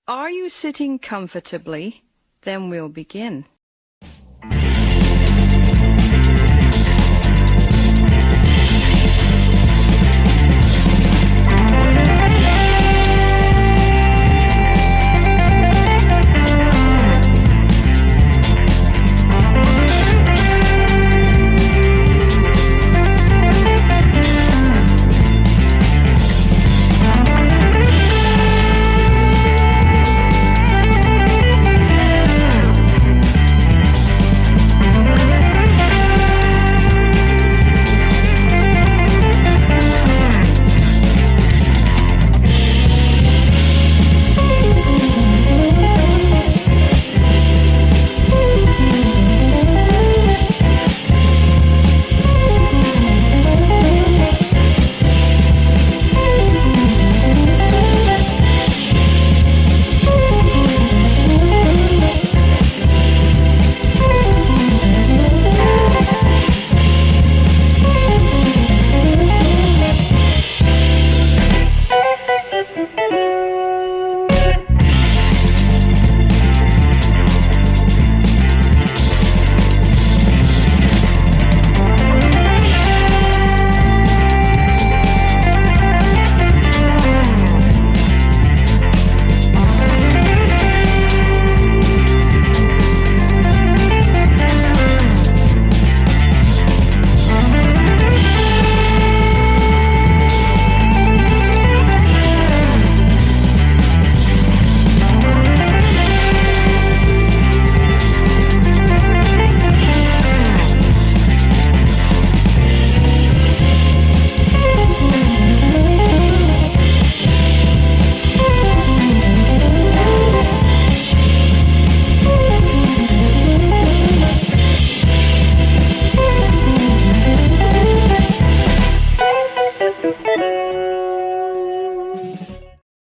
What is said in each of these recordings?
Are you sitting comfortably? Then we'll begin.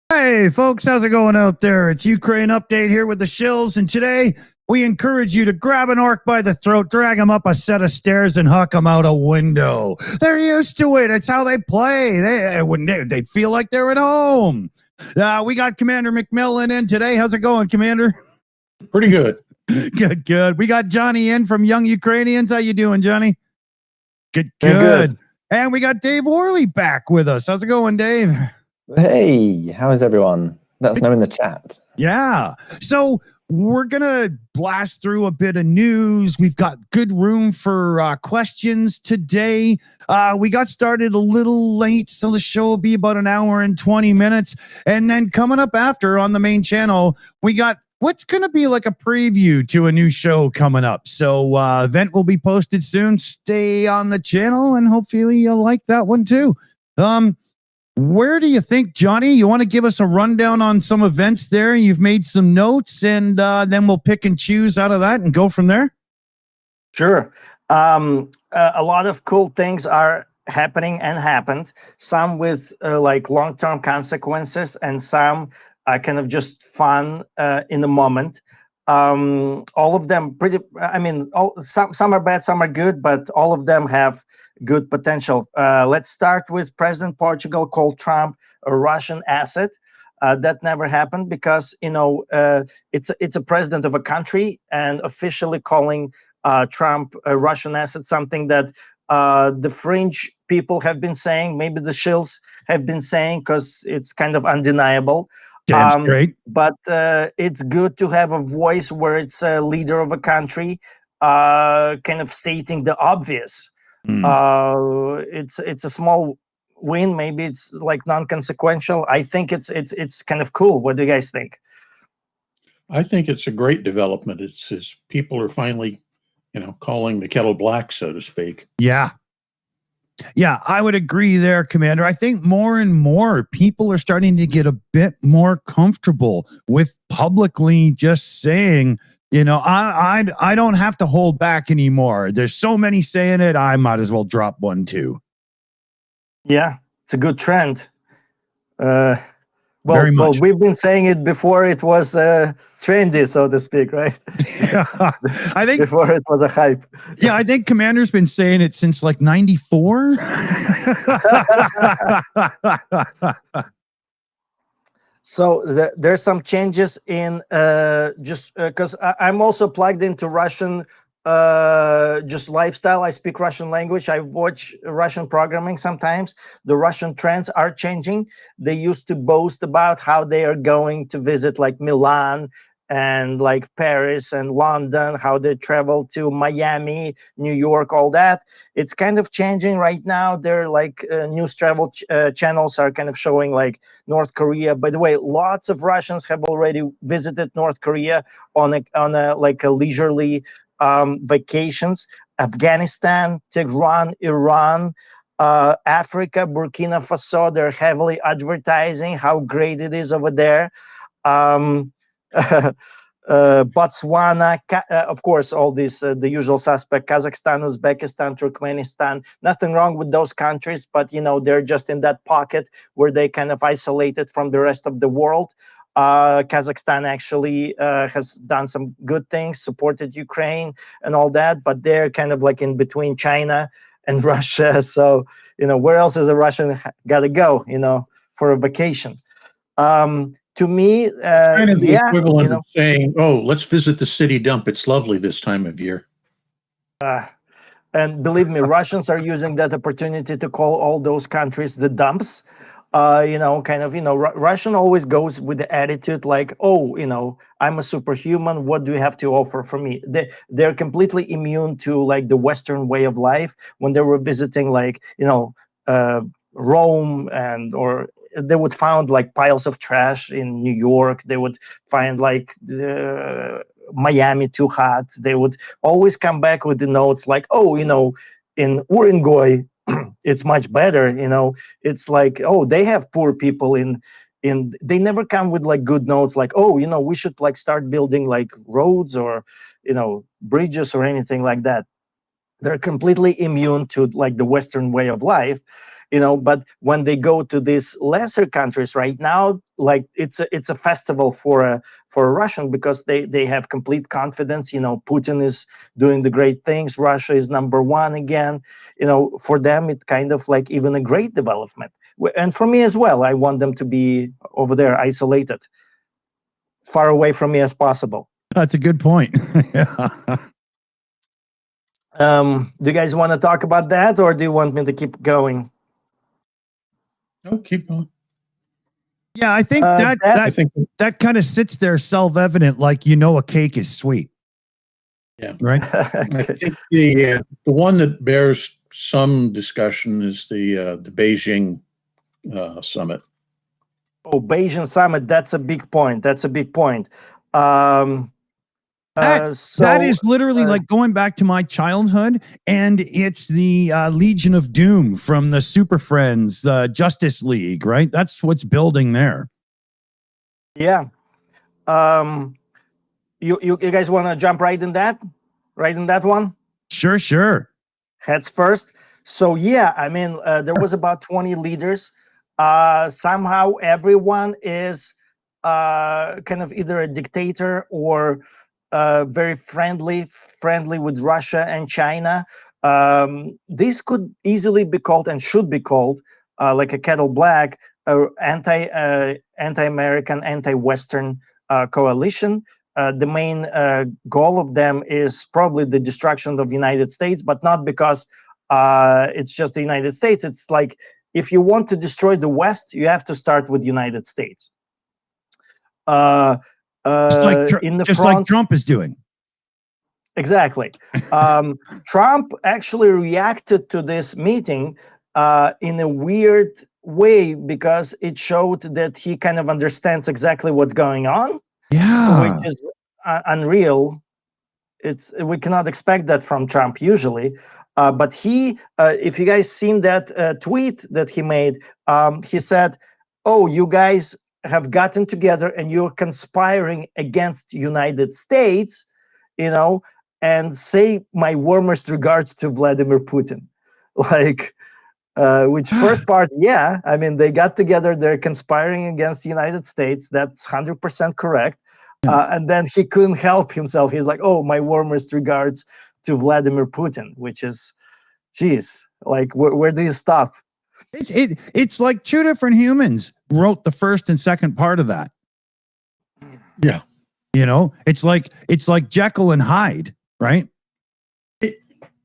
Hey folks, how's it going out there? It's Ukraine Update here with the Shills, and today we encourage you to grab an orc by the throat, drag him up a set of stairs, and huck him out a window. They're used to it. It's how they play. They feel like they're at home. We got Commander McMillan in today. How's it going, Commander? Pretty good. Good. We got Johnny in from Young Ukrainians. How you doing, Johnny? Good. And we got Dave Worley back with us. How's it going, Dave? Hey, how is everyone? Let us know in the chat. Yeah. So we're going to blast through a bit of news. We've got good room for questions today. We got started a little late, so the show will be about an hour and 20 minutes. And then coming up after on the main channel, we got what's going to be like a preview to a new show coming up. So event will be posted soon. Stay on the channel, and hopefully you'll like that one too. Where do you think, Johnny? You want to give us a rundown on some events there? You've made some notes, and then we'll pick and choose out of that and go from there. Sure. A lot of cool things are happening and happened. Some with like long-term consequences, and some are kind of just fun in the moment. All of them some are bad, some are good, but all of them have good potential. Let's start with President Portugal called Trump a Russian asset. That never happened because it's a president of a country, and officially calling Trump a Russian asset, something that the fringe people have been saying, maybe the Shills have been saying, because it's kind of undeniable. Damn straight. But it's good to have a voice where it's a leader of a country kind of stating the obvious. It's a small win. Maybe it's like non-consequential. I think it's kind of cool. What do you guys think? I think it's a great development. It's people are finally, calling the kettle black, so to speak. Yeah, I would agree there, Commander. I think more and more people are starting to get a bit more comfortable with publicly just saying, I don't have to hold back anymore. There's so many saying it, I might as well drop one too. Yeah, it's a good trend. Very much. Well, we've been saying it before it was trendy, so to speak, right? Yeah, I think before it was a hype. Yeah, I think Commander's been saying it since like 94. So there's some changes in just because I'm also plugged into Russian just lifestyle. I speak Russian language. I watch Russian programming sometimes. The Russian trends are changing. They used to boast about how they are going to visit like Milan and like Paris and London, how they travel to Miami, New York, all that. It's kind of changing right now. They're like news travel channels are kind of showing like North Korea. By the way, lots of Russians have already visited North Korea on a like a leisurely vacations. Afghanistan, Tehran, Iran, Africa, Burkina Faso. They're heavily advertising how great it is over there. Um, Botswana, of course, all these the usual suspect: Kazakhstan, Uzbekistan, Turkmenistan. Nothing wrong with those countries, but you know they're just in that pocket where they kind of isolated from the rest of the world. Kazakhstan actually has done some good things, supported Ukraine and all that, but they're kind of like in between China and Russia. So you know where else is a Russian got to go? You know, for a vacation. To me, Kind of the yeah, equivalent you know. of saying, "Oh, let's visit the city dump. It's lovely this time of year." And believe me, Russians are using that opportunity to call all those countries the dumps. You know, kind of, you know, Russian always goes with the attitude like, oh, you know, I'm a superhuman. What do you have to offer for me? They're completely immune to like the Western way of life. When they were visiting, like, you know, Rome and or they would find like piles of trash in New York. They would find like Miami too hot. They would always come back with the notes like, oh, you know, in Urengoy, it's much better. You know, it's like, oh, they have poor people in. They never come with like good notes like, oh, you know, we should like start building like roads or, you know, bridges or anything like that. They're completely immune to like the Western way of life, you know. But when they go to these lesser countries right now, like it's a festival for a Russian, because they have complete confidence. You know, Putin is doing the great things. Russia is number one again. You know, for them it's kind of like even a great development. And for me as well, I want them to be over there isolated, far away from me as possible. That's a good point. Yeah. Do you guys want to talk about that, or do you want me to keep going? Oh, keep going. Yeah, I think That- I think, that kind of sits there self-evident, like you know a cake is sweet. yeah, Right. I think the one that bears some discussion is the Beijing summit. Oh, Beijing summit. That's a big point. That's a big point. Um, That is literally like going back to my childhood, and it's the Legion of Doom from the Super Friends, Justice League, right? That's what's building there. yeah. You guys want to jump right in that? Right in that one? Sure. Heads first. So yeah, I mean, there was about 20 leaders. Somehow everyone is kind of either a dictator or very friendly with Russia and China. This could easily be called and should be called like a kettle black, anti-American, anti-Western coalition. The main goal of them is probably the destruction of the United States, but not because it's just the United States. It's like if you want to destroy the West, you have to start with the United States. In the just front, like Trump is doing. exactly. Trump actually reacted to this meeting in a weird way, because it showed that he kind of understands exactly what's going on. Yeah. Which is unreal. We cannot expect that from Trump usually. But he, if you guys seen that tweet that he made, he said, "Oh, you guys have gotten together and you're conspiring against United States, you know, and say my warmest regards to Vladimir Putin." Like, which first part, yeah, I mean, they got together, they're conspiring against the United States. That's 100% correct. And then he couldn't help himself. He's like, "Oh, my warmest regards to Vladimir Putin," which is, geez, like, where do you stop? It's like two different humans wrote the first and second part of that. Yeah. You know, it's like Jekyll and Hyde, right?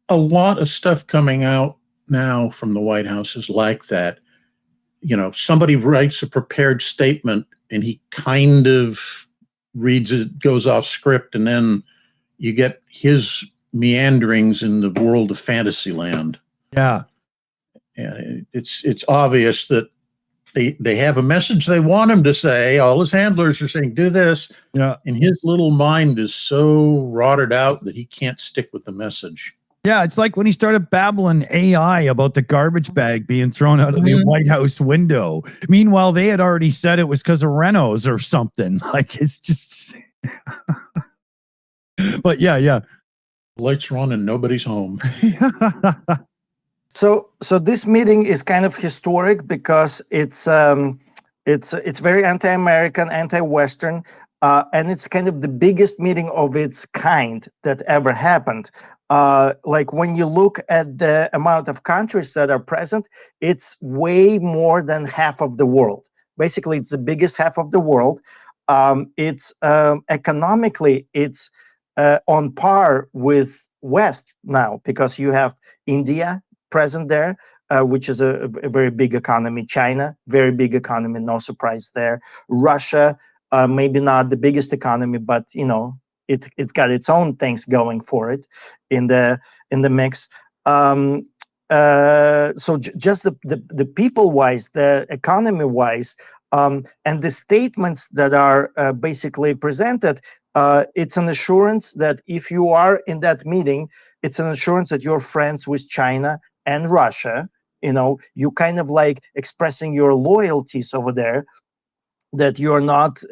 A lot of stuff coming out now from the White House is like that. You know, somebody writes a prepared statement and he kind of reads it, goes off script, and then you get his meanderings in the world of fantasy land. Yeah. And it's obvious that they have a message they want him to say. All his handlers are saying, do this. Yeah. And his little mind is so rotted out that he can't stick with the message. Yeah, it's like when he started babbling AI about the garbage bag being thrown out of the White House window. Meanwhile, they had already said it was because of Renos or something. Like, it's just... But yeah. Lights are on and nobody's home. So this meeting is kind of historic because it's very anti-American, anti-Western, and it's kind of the biggest meeting of its kind that ever happened. Like when you look at the amount of countries that are present, it's way more than half of the world. Basically, it's the biggest half of the world. It's economically, it's on par with West now, because you have India present there, which is a very big economy. China, very big economy, no surprise there. Russia, maybe not the biggest economy, but you know, it's got its own things going for it in the mix. So just the people wise, the economy wise, and the statements that are basically presented, it's an assurance that if you are in that meeting, it's an assurance that you're friends with China and Russia. You know, you kind of like expressing your loyalties over there, that you're not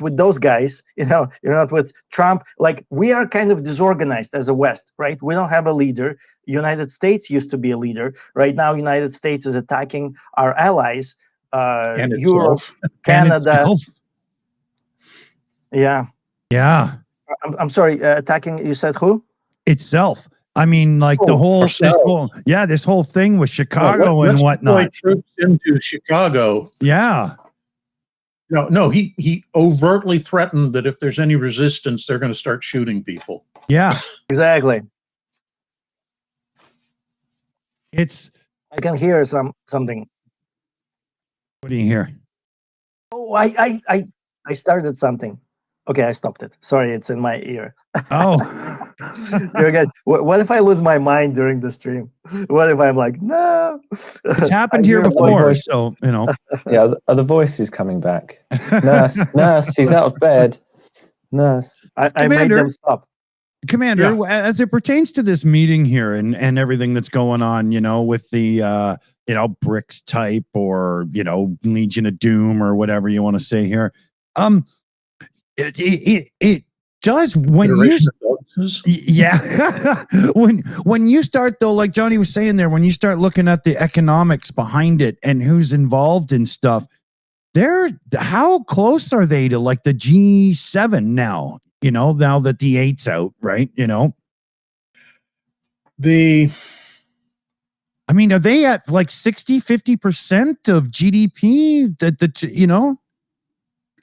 with those guys. You know, you're not with Trump. Like, we are kind of disorganized as a West, right? We don't have a leader. United States used to be a leader. Right now, United States is attacking our allies, And Europe, Canada. Yeah. I'm sorry, attacking, you said who? Itself. I mean, like this whole thing with Chicago and whatnot. Troops into Chicago. Yeah. No, he overtly threatened that if there's any resistance, they're going to start shooting people. Yeah. Exactly. I can hear something. What do you hear? Oh, I started something. Okay, I stopped it. Sorry, it's in my ear. Oh. Here, guys, what if I lose my mind during the stream? What if I'm like, no? It's happened here before, so, you know. Yeah, are the voices coming back? Nurse, he's out of bed. Nurse. I made them stop. Commander, as it pertains to this meeting here and everything that's going on, you know, with the, BRICS type or, you know, Legion of Doom or whatever you want to say here. It does when when you start, though, like Johnny was saying there, when you start looking at the economics behind it and who's involved in stuff, how close are they to like the G7 now? You know, now that the 8's out, right? You know, I mean, are they at like 60-50% of GDP? You know,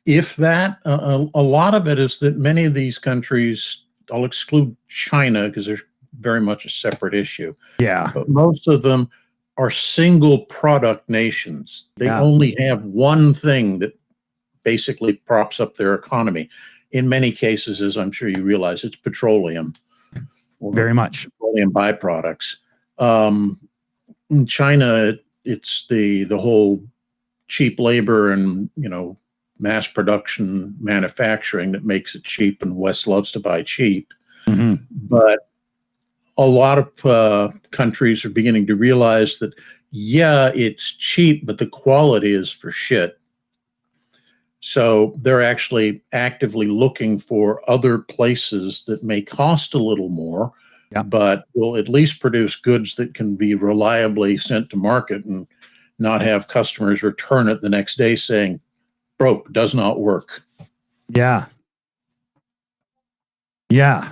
if that, a lot of it is that many of these countries, I'll exclude China because they're very much a separate issue. Yeah. But most of them are single product nations. They only have one thing that basically props up their economy. In many cases, as I'm sure you realize, it's petroleum. Very much. Petroleum byproducts. In China, it's the whole cheap labor and, you know, mass production manufacturing that makes it cheap, and West loves to buy cheap. Mm-hmm. But a lot of countries are beginning to realize that, yeah, it's cheap, but the quality is for shit. So they're actually actively looking for other places that may cost a little more, but will at least produce goods that can be reliably sent to market and not have customers return it the next day saying, broke, does not work. Yeah. The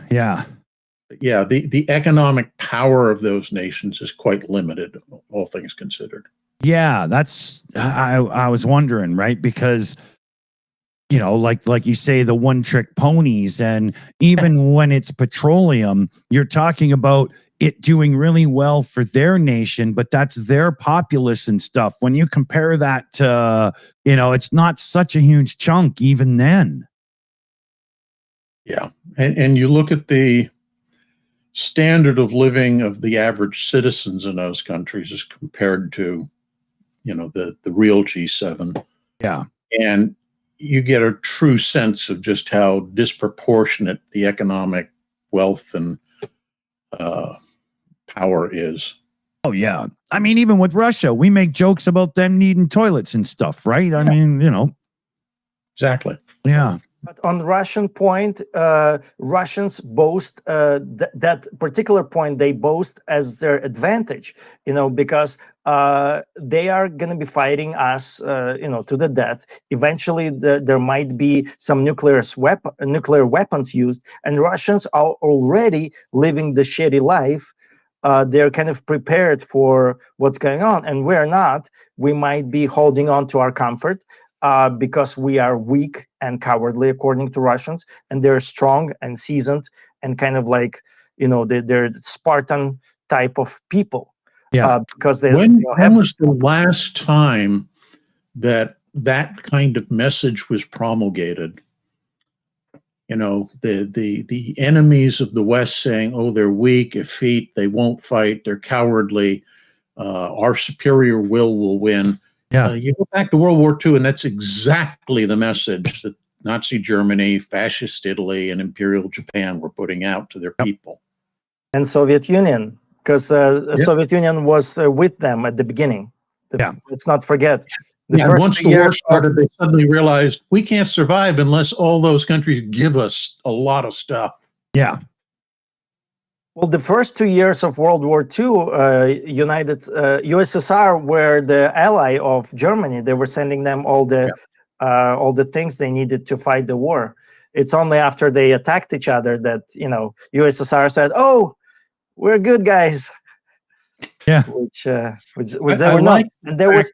economic power of those nations is quite limited, all things considered. Yeah, that's I was wondering, right? Because like you say, the one trick ponies, and even when it's petroleum, you're talking about it doing really well for their nation, but that's their populace and stuff. When you compare that to, it's not such a huge chunk even then. Yeah. And you look at the standard of living of the average citizens in those countries as compared to, the real G7. Yeah. And you get a true sense of just how disproportionate the economic wealth and power is. Oh, yeah. I mean, even with Russia, we make jokes about them needing toilets and stuff, right? I mean, Exactly. Yeah. But on the Russian point, Russians boast that particular point. They boast as their advantage, because they are going to be fighting us, to the death. Eventually, there might be some nuclear weapons used, and Russians are already living the shitty life. They're kind of prepared for what's going on, and we're not. We might be holding on to our comfort. Because we are weak and cowardly, according to Russians, and they're strong and seasoned and kind of like, they're Spartan type of people. Yeah. Because they when was the last time that kind of message was promulgated? The enemies of the West saying, "Oh, they're weak, effete, they won't fight, they're cowardly. Our superior will win." Yeah. You go back to World War II, and that's exactly the message that Nazi Germany, Fascist Italy, and Imperial Japan were putting out to their people. And Soviet Union, because Soviet Union was with them at the beginning. Let's not forget. Once the war started, they suddenly realized we can't survive unless all those countries give us a lot of stuff. Yeah. Well, the first 2 years of World War II, USSR were the ally of Germany. They were sending them all the things they needed to fight the war. It's only after they attacked each other that USSR said, "Oh, we're good guys." Yeah. Which they were not. And there was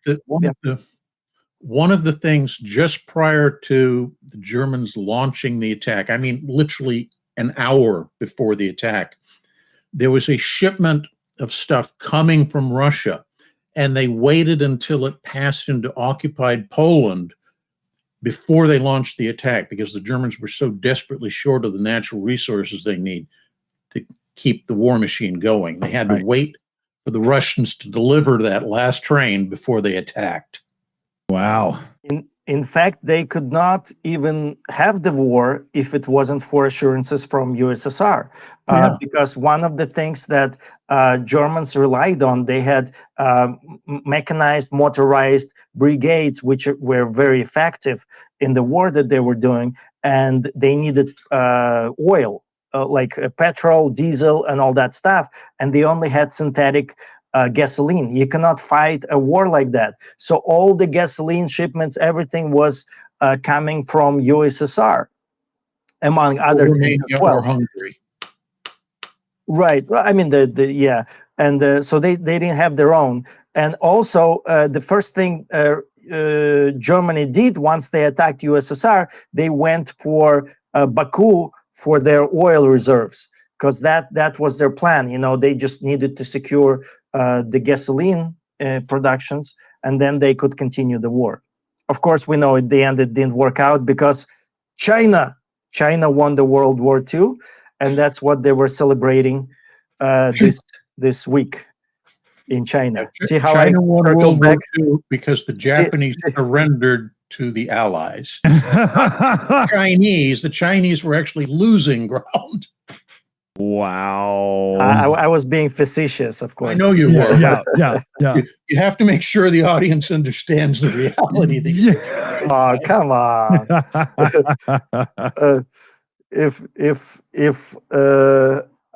one of the things just prior to the Germans launching the attack. I mean, literally an hour before the attack, there was a shipment of stuff coming from Russia, and they waited until it passed into occupied Poland before they launched the attack, because the Germans were so desperately short of the natural resources they need to keep the war machine going. They had to wait for the Russians to deliver that last train before they attacked. Wow. In fact, they could not even have the war if it wasn't for assurances from USSR, because one of the things that Germans relied on, they had mechanized, motorized brigades, which were very effective in the war that they were doing, and they needed oil, like petrol, diesel, and all that stuff, and they only had synthetic gasoline. You cannot fight a war like that. So all the gasoline shipments, everything was coming from USSR, among other things as well. Or Hungary. Right. Well, I mean, and so they didn't have their own. And also, the first thing Germany did once they attacked USSR, they went for Baku for their oil reserves, because that was their plan. They just needed to secure the gasoline productions, and then they could continue the war. Of course, we know at the end it didn't work out, because China won the World War II, and that's what they were celebrating this week in China. See how China won World back? War II because the Japanese surrendered to the Allies. The Chinese were actually losing ground. Wow. I was being facetious, of course. I know you were. Yeah. You have to make sure the audience understands the reality. Oh, come on.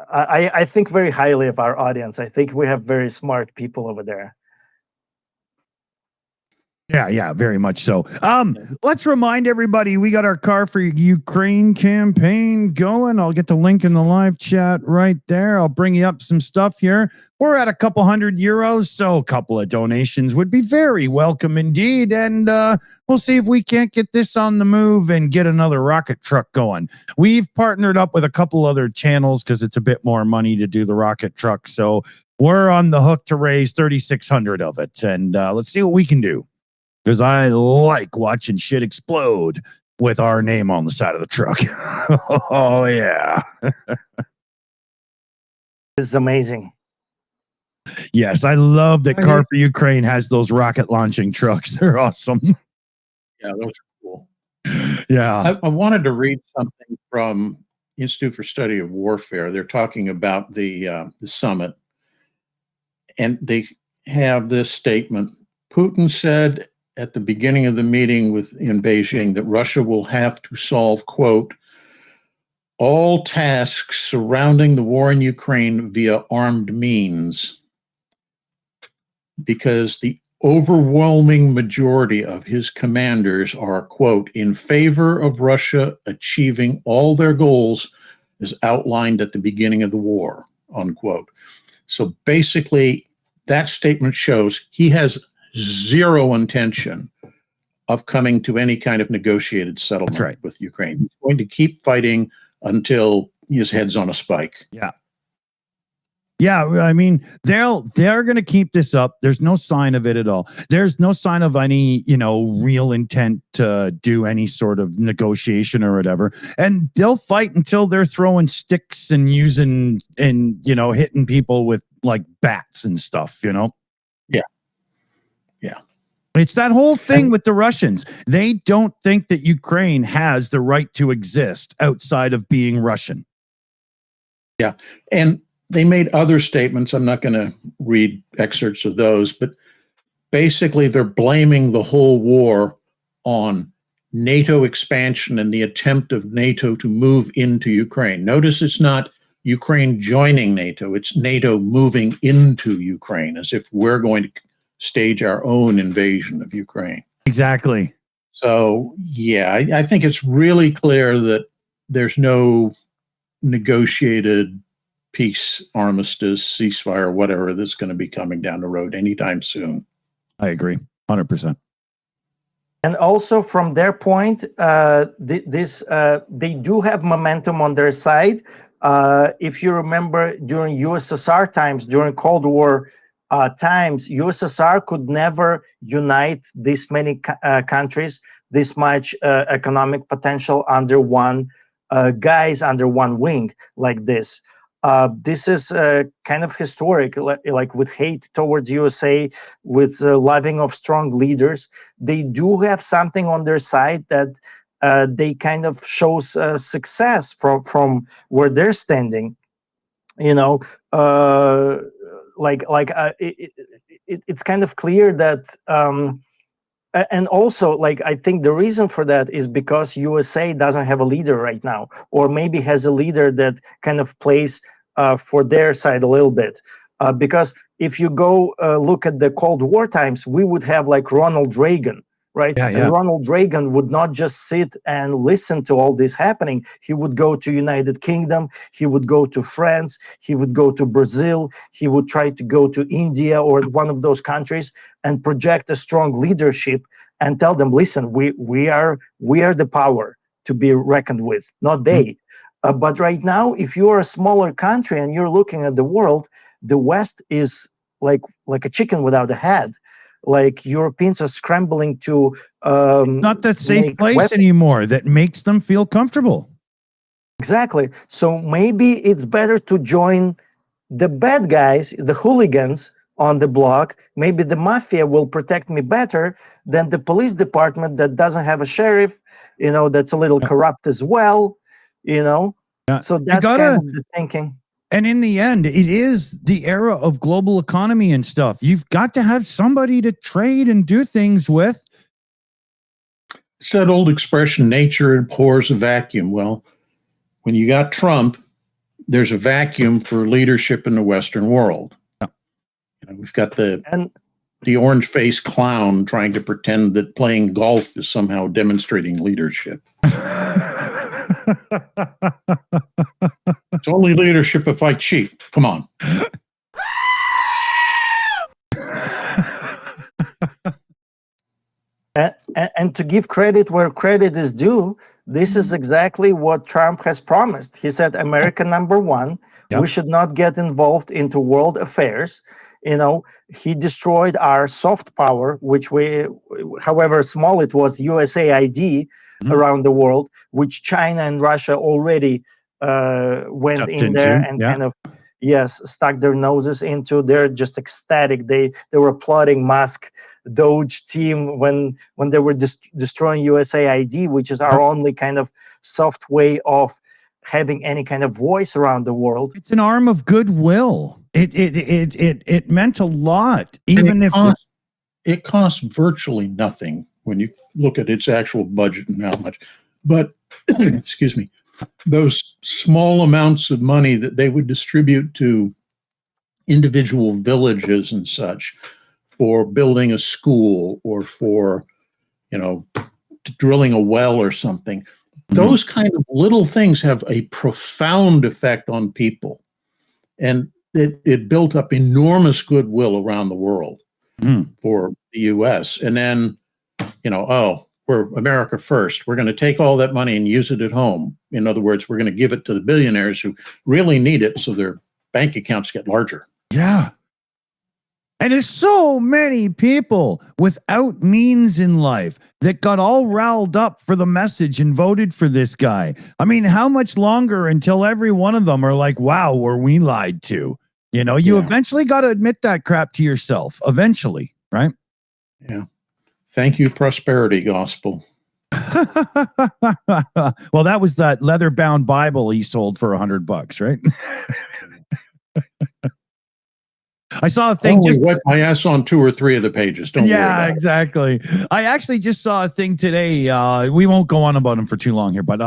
I think very highly of our audience. I think we have very smart people over there. Yeah, very much so. Let's remind everybody we got our Car for Ukraine campaign going. I'll get the link in the live chat right there. I'll bring you up some stuff here. We're at a couple €100, so a couple of donations would be very welcome indeed. And we'll see if we can't get this on the move and get another rocket truck going. We've partnered up with a couple other channels because it's a bit more money to do the rocket truck. So we're on the hook to raise 3,600 of it. And let's see what we can do. Because I like watching shit explode with our name on the side of the truck. Oh, yeah. This is amazing. Yes, I love that Car for Ukraine has those rocket launching trucks. They're awesome. Yeah, those are cool. Yeah. I wanted to read something from Institute for Study of Warfare. They're talking about the summit, and they have this statement. Putin said at the beginning of the meeting in Beijing that Russia will have to solve, quote, all tasks surrounding the war in Ukraine via armed means, because the overwhelming majority of his commanders are, quote, in favor of Russia achieving all their goals as outlined at the beginning of the war, unquote. So basically, that statement shows he has zero intention of coming to any kind of negotiated settlement with Ukraine. He's going to keep fighting until his head's on a spike. Yeah. Yeah, I mean, they're going to keep this up. There's no sign of it at all. There's no sign of any, real intent to do any sort of negotiation or whatever. And they'll fight until they're throwing sticks and using and, hitting people with like bats and stuff, Yeah. Yeah. It's that whole thing with the Russians. They don't think that Ukraine has the right to exist outside of being Russian. Yeah. And they made other statements. I'm not going to read excerpts of those, but basically they're blaming the whole war on NATO expansion and the attempt of NATO to move into Ukraine. Notice it's not Ukraine joining NATO, it's NATO moving into Ukraine, as if we're going to stage our own invasion of Ukraine. Exactly. So, yeah, I think it's really clear that there's no negotiated peace, armistice, ceasefire, whatever that's going to be coming down the road anytime soon. I agree, 100%. And also from their point, they do have momentum on their side. If you remember, during USSR times, during Cold War times, USSR could never unite this many countries, this much economic potential under one guys, under one wing like this. This is kind of historic, like with hate towards USA, with loving of strong leaders. They do have something on their side that they kind of shows success from where they're standing. It's kind of clear that. And also, I think the reason for that is because USA doesn't have a leader right now, or maybe has a leader that kind of plays for their side a little bit. Because if you go look at the Cold War times, we would have like Ronald Reagan, right? Yeah. And Ronald Reagan would not just sit and listen to all this happening. He would go to United Kingdom, he would go to France, he would go to Brazil, he would try to go to India or one of those countries and project a strong leadership and tell them, listen, we are the power to be reckoned with, not they. But right now, if you're a smaller country and you're looking at the world, the West is like a chicken without a head. Like Europeans are scrambling to not that safe place anymore that makes them feel comfortable. Exactly. So maybe it's better to join the bad guys, the hooligans on the block. Maybe the mafia will protect me better than the police department that doesn't have a sheriff, that's a little corrupt as well, So that's kind of the thinking. And in the end, it is the era of global economy and stuff. You've got to have somebody to trade and do things with. It's that old expression, nature abhors a vacuum. Well, when you got Trump, there's a vacuum for leadership in the Western world. Yeah. We've got the the orange-faced clown trying to pretend that playing golf is somehow demonstrating leadership. It's only leadership if I cheat. Come on. And to give credit where credit is due, this is exactly what Trump has promised. He said, America number one, Yep. we should not get involved into world affairs. You know, he destroyed our soft power, which we, however small it was, USAID around the world, which China and Russia already went Stepped in there into, and yeah. kind of, yes, stuck their noses into. They're just ecstatic. They were applauding Musk Doge team when they were destroying USAID, which is our only kind of soft way of having any kind of voice around the world. It's an arm of goodwill. It meant a lot, even if it costs virtually nothing when you look at its actual budget and how much. But excuse me, those small amounts of money that they would distribute to individual villages and such for building a school or for, you know, drilling a well or something. Those kind of little things have a profound effect on people. And it built up enormous goodwill around the world for the US. And then, you know, oh, we're America first. We're going to take all that money and use it at home. In other words, we're going to give it to the billionaires who really need it so their bank accounts get larger. Yeah. And there's so many people without means in life that got all riled up for the message and voted for this guy. I mean, how much longer until every one of them are like, wow, were we lied to? You know, you eventually got to admit that crap to yourself. Eventually, right? Yeah. Thank you, prosperity gospel. Well, that was that leather-bound Bible he sold for $100, right? I saw a thing. Just wipe my ass on 2 or 3 of the pages. Don't worry about exactly. I actually just saw a thing today. We won't go on about him for too long here, but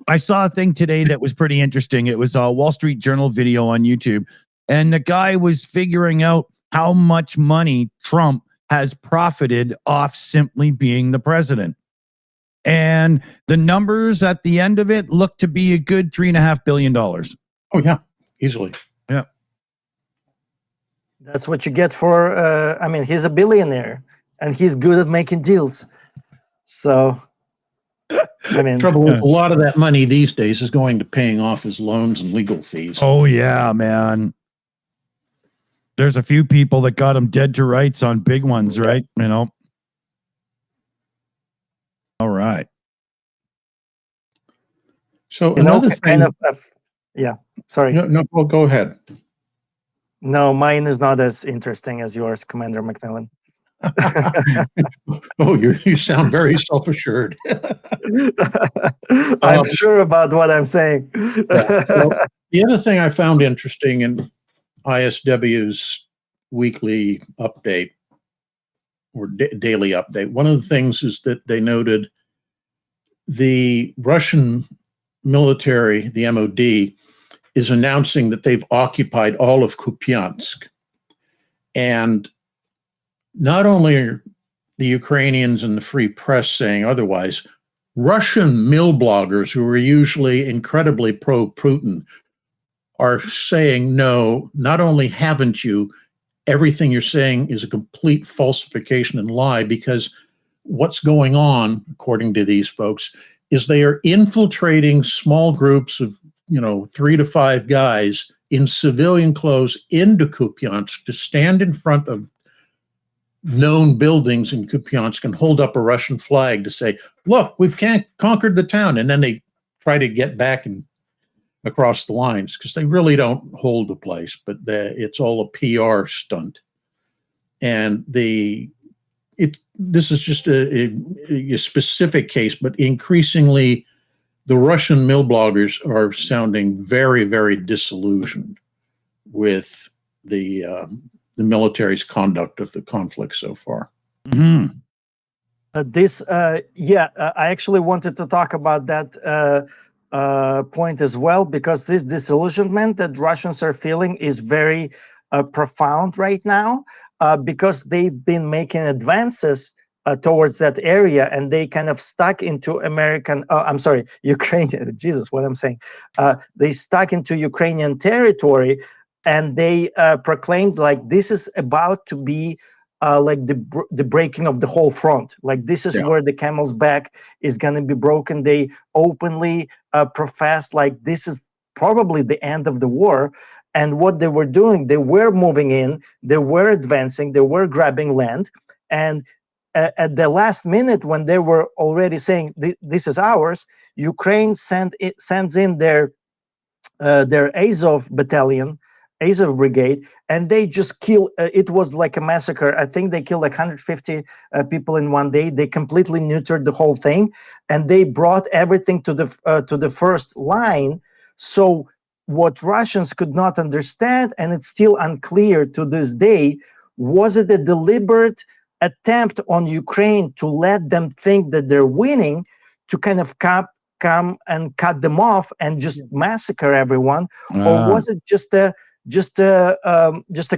I saw a thing today that was pretty interesting. It was a Wall Street Journal video on YouTube, and the guy was figuring out how much money Trump has profited off simply being the president. And the numbers at the end of it look to be a good $3.5 billion. Oh, yeah, easily. Yeah. That's what you get for, I mean, he's a billionaire and he's good at making deals. So, I mean, trouble with a lot of that money these days is going to paying off his loans and legal fees. Oh, yeah, man. There's a few people that got him dead to rights on big ones, right? You know. All right. So you another know, thing, kind of, yeah. Sorry. No, well, go ahead. No, mine is not as interesting as yours, Commander Macmillan. Oh, you sound very self-assured. I'm sure about what I'm saying. Well, the other thing I found interesting in ISW's weekly update or daily update, one of the things is that they noted the Russian military, the MOD, is announcing that they've occupied all of Kupiansk. And not only are the Ukrainians and the free press saying otherwise, Russian mill bloggers who are usually incredibly pro-Putin are saying, no, not only haven't you, everything you're saying is a complete falsification and lie, because what's going on, according to these folks, is they are infiltrating small groups of 3 to 5 guys in civilian clothes into Kupiansk to stand in front of known buildings in Kupiansk and hold up a Russian flag to say, look, we've conquered the town. And then they try to get back and across the lines because they really don't hold the place, but it's all a PR stunt. And this is just a specific case, but increasingly the Russian mill bloggers are sounding very, very disillusioned with the military's conduct of the conflict so far. Mm-hmm. I actually wanted to talk about that point as well, because this disillusionment that Russians are feeling is very profound right now. because they've been making advances towards that area, and they kind of stuck into Ukrainian, Jesus, what I'm saying. They stuck into Ukrainian territory, and they proclaimed like this is about to be like the breaking of the whole front. Like this is where the camel's back is going to be broken. They openly professed like this is probably the end of the war. And what they were doing, they were moving in, they were advancing, they were grabbing land. And at the last minute, when they were already saying this is ours, Ukraine sends in their Azov battalion, Azov brigade, and they just kill. It was like a massacre. I think they killed like 150 people in one day. They completely neutered the whole thing, and they brought everything to the first line. So what Russians could not understand, and it's still unclear to this day, was it a deliberate attempt on Ukraine to let them think that they're winning, to kind of come and cut them off and just massacre everyone, or was it just a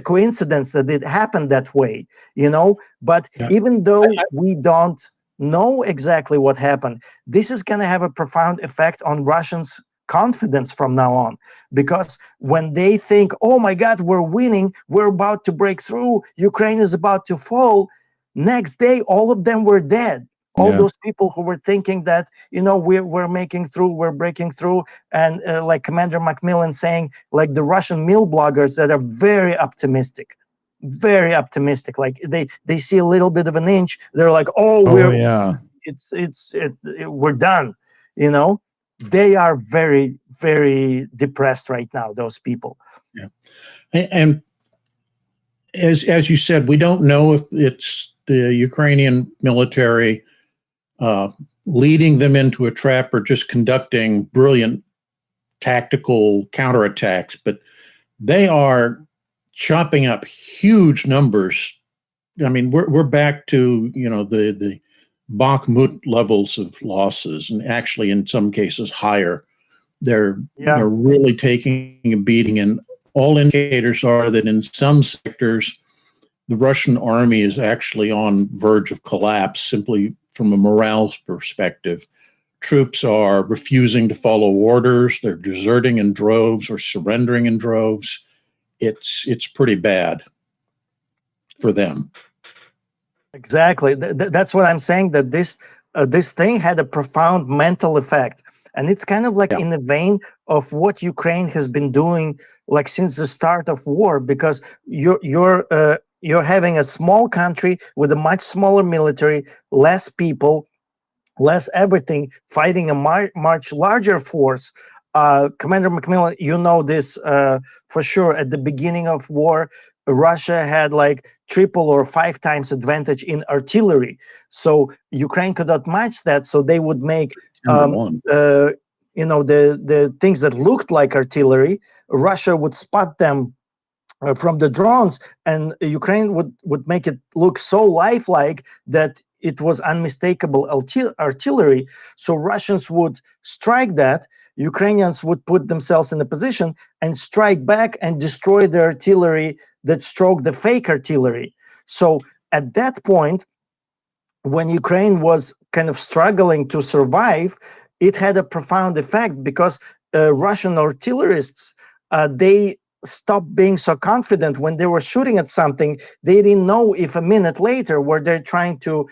coincidence that it happened that way, you know? But even though we don't know exactly what happened, this is going to have a profound effect on Russians' confidence from now on, because when they think, oh my God, we're winning, we're about to break through, Ukraine is about to fall, next day all of them were dead. All those people who were thinking that, you know, we're making through, we're breaking through, and like Commander Macmillan saying, like the Russian mill bloggers that are very optimistic, like they see a little bit of an inch, they're like, we're done, you know. They are very, very depressed right now, those people. Yeah. And as you said, we don't know if it's the Ukrainian military leading them into a trap or just conducting brilliant tactical counterattacks, but they are chopping up huge numbers. I mean, we're back to, you know, the Bakhmut levels of losses, and actually in some cases higher. They're really taking a beating, and all indicators are that in some sectors the Russian army is actually on verge of collapse simply from a morale perspective. Troops are refusing to follow orders. They're deserting in droves or surrendering in droves. It's pretty bad for them. Exactly. That's what I'm saying, that this thing had a profound mental effect. And it's kind of like in the vein of what Ukraine has been doing like since the start of war, because you're having a small country with a much smaller military, less people, less everything, fighting a much larger force. Commander Macmillan, you know this for sure. At the beginning of war, Russia had like 3 or 5 times advantage in artillery. So Ukraine could not match that. So they would make you know, the things that looked like artillery. Russia would spot them from the drones, and Ukraine would make it look so lifelike that it was unmistakable artillery. So Russians would strike that, Ukrainians would put themselves in a position and strike back and destroy the artillery that struck the fake artillery. So at that point, when Ukraine was kind of struggling to survive, it had a profound effect, because Russian artillerists, they stopped being so confident when they were shooting at something. They didn't know if a minute later, where they're trying to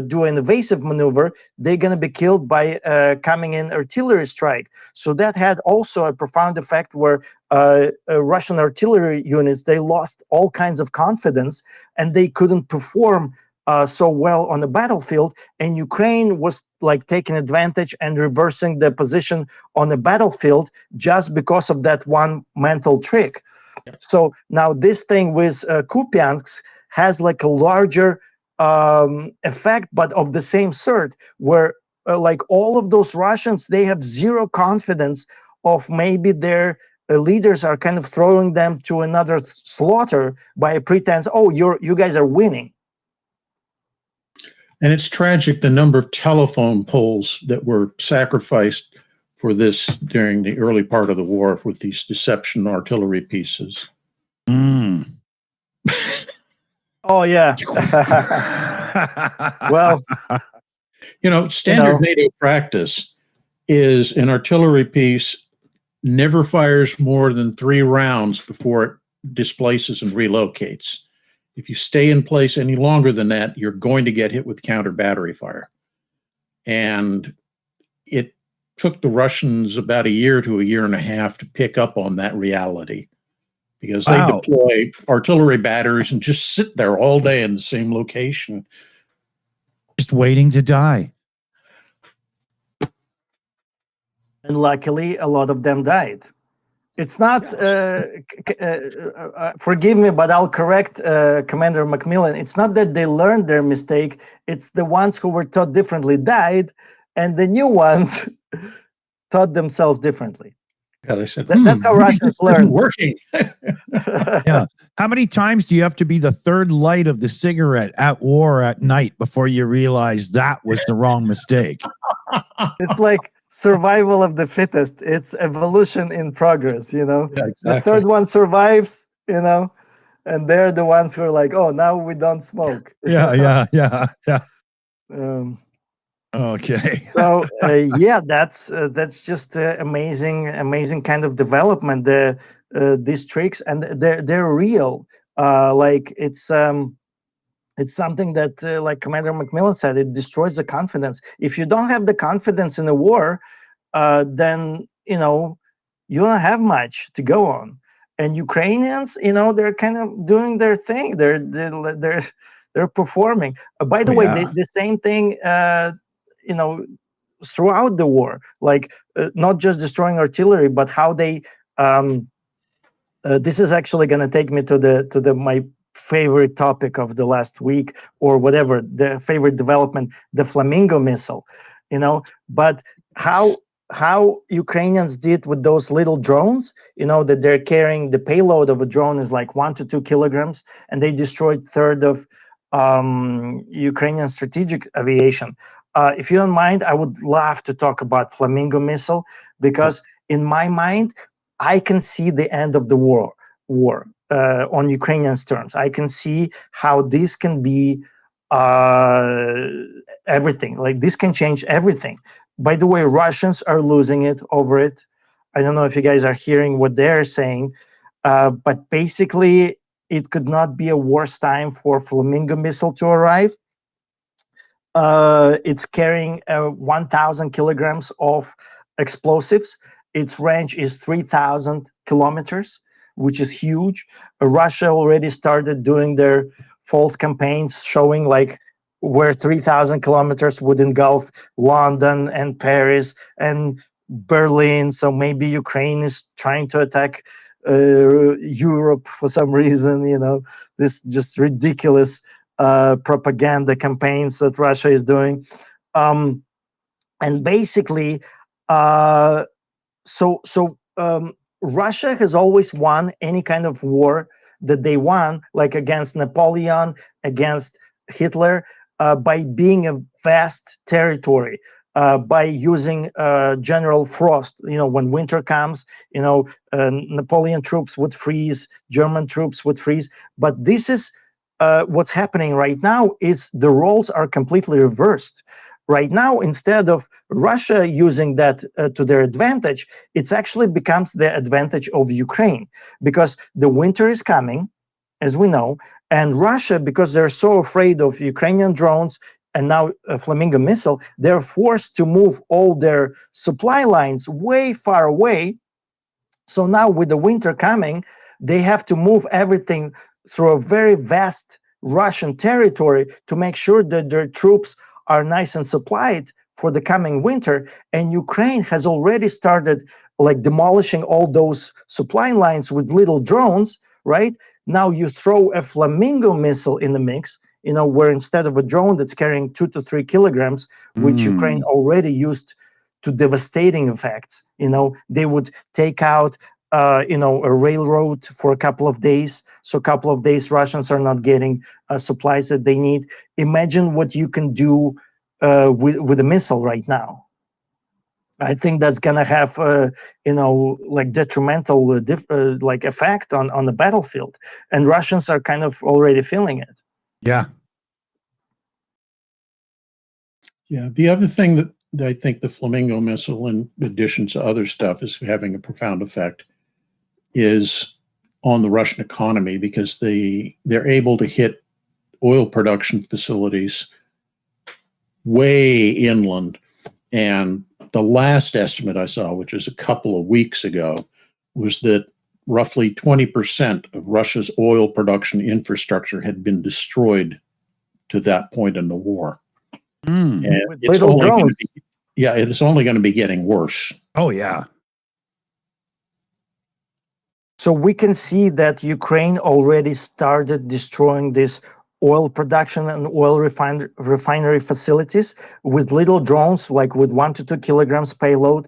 do an evasive maneuver, they're going to be killed by coming in artillery strike. So that had also a profound effect, where Russian artillery units, they lost all kinds of confidence, and they couldn't perform so well on the battlefield, and Ukraine was like taking advantage and reversing the position on the battlefield just because of that one mental trick. So now this thing with Kupiansk has like a larger effect, but of the same sort, where like all of those Russians, they have zero confidence of maybe their leaders are kind of throwing them to another slaughter by a pretense, oh, you guys are winning. And it's tragic the number of telephone poles that were sacrificed for this during the early part of the war with these deception artillery pieces. Oh yeah. Well, standard NATO practice is an artillery piece never fires more than 3 rounds before it displaces and relocates. If you stay in place any longer than that, you're going to get hit with counter battery fire. And it took the Russians about a year to a year and a half to pick up on that reality, because they deploy artillery batteries and just sit there all day in the same location. Just waiting to die. and luckily, a lot of them died. It's not, forgive me, but I'll correct Commander Macmillan. It's not that they learned their mistake. It's the ones who were taught differently died, and the new ones taught themselves differently. Yeah, they said, that's how Russians learn. Working. Yeah. How many times do you have to be the third light of the cigarette at war at night before you realize that was the wrong mistake? It's like survival of the fittest. It's evolution in progress, Yeah, exactly. The third one survives, and they're the ones who are like, oh, now we don't smoke. Yeah. Okay. So that's just amazing kind of development. These tricks, and they're real. It's something that, like Commander Macmillan said, it destroys the confidence. If you don't have the confidence in a war, then you don't have much to go on. And Ukrainians, they're kind of doing their thing. They're performing. By the way, the same thing, throughout the war, like not just destroying artillery, but how they. This is actually going to take me to my favorite topic of the last week, or whatever, the favorite development, the Flamingo missile, but how Ukrainians did with those little drones, that they're carrying, the payload of a drone is like 1 to 2 kilograms, and they destroyed third of Ukrainian strategic aviation. If you don't mind, I would love to talk about Flamingo missile, because in my mind, I can see the end of the war. On Ukrainians' terms, I can see how this can be everything. Like, this can change everything. By the way, Russians are losing it over it. I don't know if you guys are hearing what they're saying, but basically, it could not be a worse time for Flamingo missile to arrive. It's carrying 1,000 kilograms of explosives. Its range is 3,000 kilometers. Which is huge. Russia already started doing their false campaigns showing like where 3,000 kilometers would engulf London and Paris and Berlin. So maybe Ukraine is trying to attack Europe for some reason. This just ridiculous propaganda campaigns that Russia is doing. And basically, Russia has always won any kind of war that they won, like against Napoleon, against Hitler, by being a vast territory, by using general frost. When winter comes, Napoleon troops would freeze, German troops would freeze. But this is what's happening right now is the roles are completely reversed. Right now, instead of Russia using that to their advantage, it actually becomes the advantage of Ukraine, because the winter is coming, as we know, and Russia, because they're so afraid of Ukrainian drones and now a Flamingo missile, they're forced to move all their supply lines way far away. So now with the winter coming, they have to move everything through a very vast Russian territory to make sure that their troops are nice and supplied for the coming winter. And Ukraine has already started like demolishing all those supply lines with little drones, right? Now you throw a Flamingo missile in the mix, where instead of a drone that's carrying 2 to 3 kilograms, which Ukraine already used to devastating effects, they would take out a railroad for a couple of days. So a couple of days Russians are not getting supplies that they need. Imagine what you can do with a missile right now. I think that's gonna have like detrimental like effect on the battlefield, and Russians are kind of already feeling it. Yeah. Yeah. The other thing that I think the Flamingo missile, in addition to other stuff, is having a profound effect is on the Russian economy, because they're able to hit oil production facilities way inland. And the last estimate I saw, which is a couple of weeks ago, was that roughly 20% of Russia's oil production infrastructure had been destroyed to that point in the war. Mm. And With it's little only going drones. to be, yeah, it's only going to be getting worse. Oh, yeah. So we can see that Ukraine already started destroying this oil production and oil refinery facilities with little drones, like with 1 to 2 kilograms payload.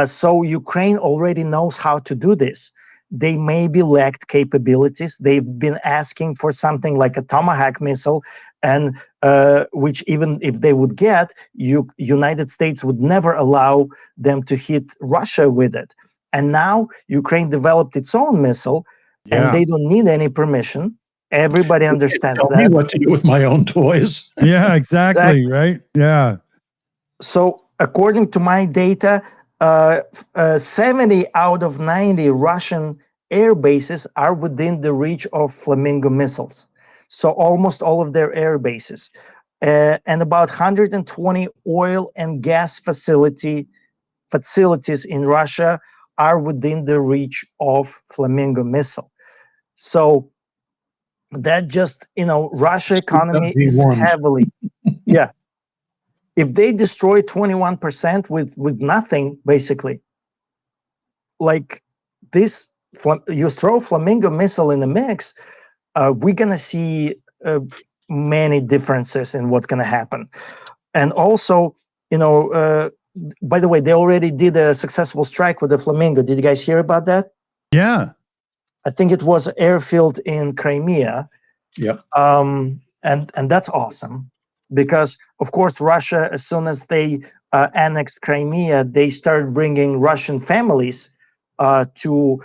So Ukraine already knows how to do this. They maybe lacked capabilities. They've been asking for something like a Tomahawk missile, and which even if they would get, United States would never allow them to hit Russia with it. And now Ukraine developed its own missile, and they don't need any permission. Everybody understands Tell me that. what to do with my own toys. Yeah, exactly. Right. Yeah. So according to my data, 70 out of 90 Russian air bases are within the reach of Flamingo missiles. So almost all of their air bases. And about 120 oil and gas facilities in Russia are within the reach of Flamingo missile. So that just, Russia economy is heavily, yeah. If they destroy 21% with nothing, basically, like this, you throw Flamingo missile in the mix, we're gonna see many differences in what's gonna happen. And also, by the way, they already did a successful strike with the Flamingo. Did you guys hear about that? Yeah. I think it was airfield in Crimea. Yep. And that's awesome, because of course Russia, as soon as they annexed Crimea, they started bringing Russian families to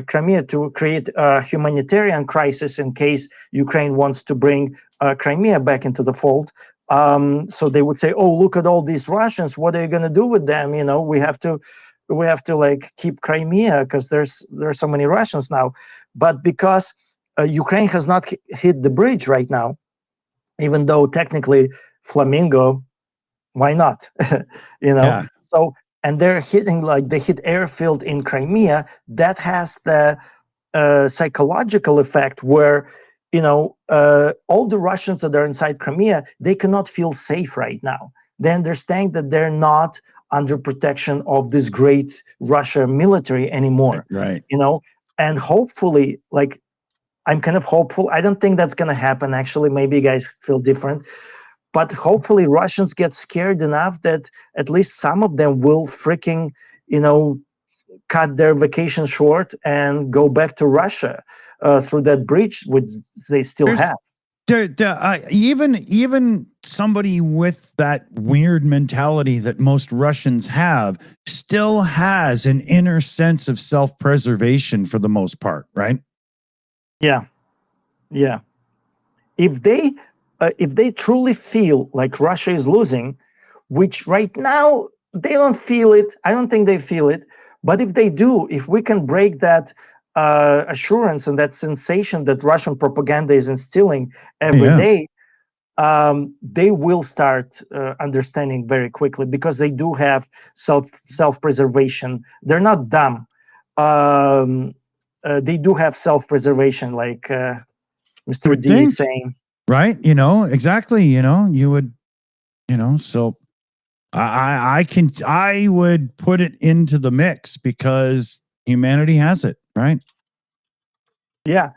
Crimea to create a humanitarian crisis in case Ukraine wants to bring Crimea back into the fold. So they would say, "Oh, look at all these Russians. What are you going to do with them? We have to like keep Crimea because there are so many Russians now." But because Ukraine has not hit the bridge right now, even though technically Flamingo, why not? Yeah. So, and they're hitting, like they hit airfield in Crimea. That has the psychological effect where, all the Russians that are inside Crimea, they cannot feel safe right now. They understand that they're not under protection of this great Russia military anymore. Right. And hopefully, like, I'm kind of hopeful. I don't think that's going to happen, actually. Maybe you guys feel different. But hopefully Russians get scared enough that at least some of them will freaking, cut their vacation short and go back to Russia through that bridge, which they still have. Even somebody with that weird mentality that most Russians have still has an inner sense of self-preservation for the most part, right? Yeah. If they truly feel like Russia is losing, which right now they don't feel it, I don't think they feel it. But if they do, if we can break that assurance and that sensation that Russian propaganda is instilling every day, they will start understanding very quickly, because they do have self-preservation. They're not dumb. They do have self-preservation, like Mr. D is saying. Right? Exactly. You would, so I would put it into the mix because humanity has it, right? Yeah.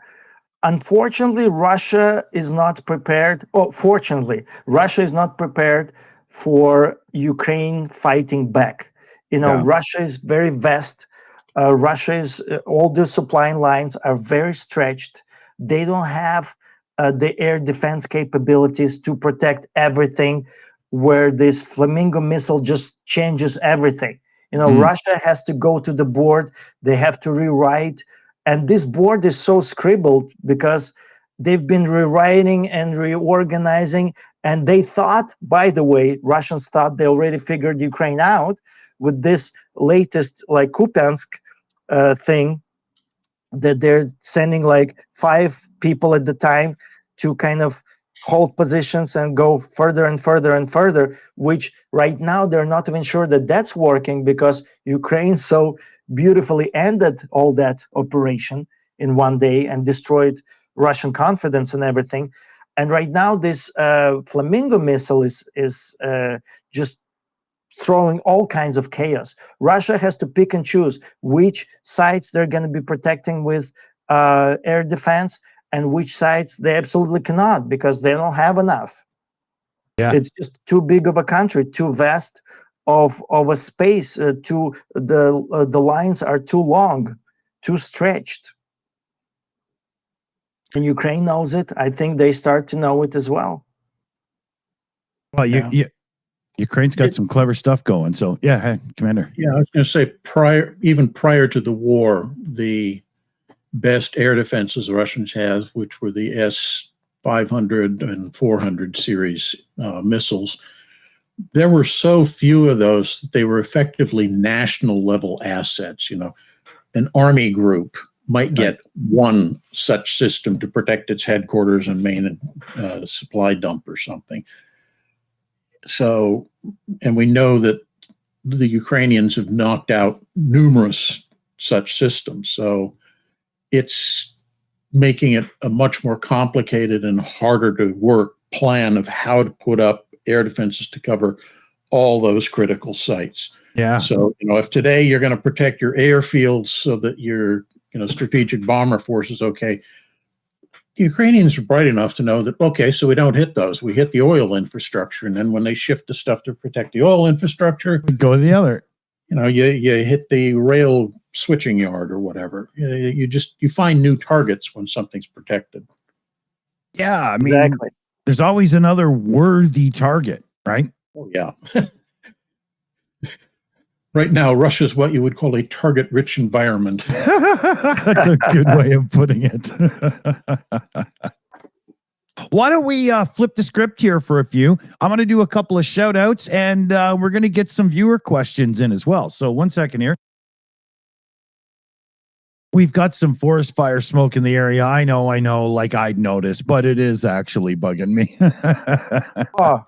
Unfortunately, Russia is not prepared. Oh, fortunately, Russia is not prepared for Ukraine fighting back. Russia is very vast. Russia is all the supply lines are very stretched. They don't have the air defense capabilities to protect everything, where this Flamingo missile just changes everything. Russia has to go to the board. They have to rewrite. And this board is so scribbled because they've been rewriting and reorganizing. And they thought, by the way, Russians thought they already figured Ukraine out with this latest like Kupiansk thing, that they're sending like 5 people at the time to kind of hold positions and go further and further and further, which right now they're not even sure that that's working, because Ukraine so beautifully ended all that operation in one day and destroyed Russian confidence and everything. And right now this Flamingo missile is just throwing all kinds of chaos. Russia has to pick and choose which sites they're going to be protecting with air defense and which sites they absolutely cannot, because they don't have enough. Yeah. It's just too big of a country, too vast of a space. The lines are too long, too stretched. And Ukraine knows it. I think they start to know it as well. Well, Ukraine's got some clever stuff going. So yeah, hey, Commander. Yeah, I was going to say even prior to the war, the best air defenses the Russians have, which were the S-500 and 400 series missiles, there were so few of those that they were effectively national level assets. You know, an army group might get one such system to protect its headquarters and main supply dump or something. So, and we know that the Ukrainians have knocked out numerous such systems. So it's making it a much more complicated and harder to work plan of how to put up air defenses to cover all those critical sites. Yeah. So, you know, if today you're going to protect your airfields so that your, you know, strategic bomber force is okay, the Ukrainians are bright enough to know that, okay, so we don't hit those. We hit the oil infrastructure. And then when they shift the stuff to protect the oil infrastructure, Go to the other. you know, you hit the rail switching yard or whatever. You find new targets when something's protected. Yeah, I mean, Exactly. there's always another worthy target, right? Oh, yeah. Right now, Russia's what you would call a target-rich environment. That's a good way of putting it. Why don't we flip the script here for a few? I'm going to do a couple of shout outs, and we're going to get some viewer questions in as well. So 1 second here. We've got some forest fire smoke in the area. I know, like I'd noticed, but it is actually bugging me. Oh,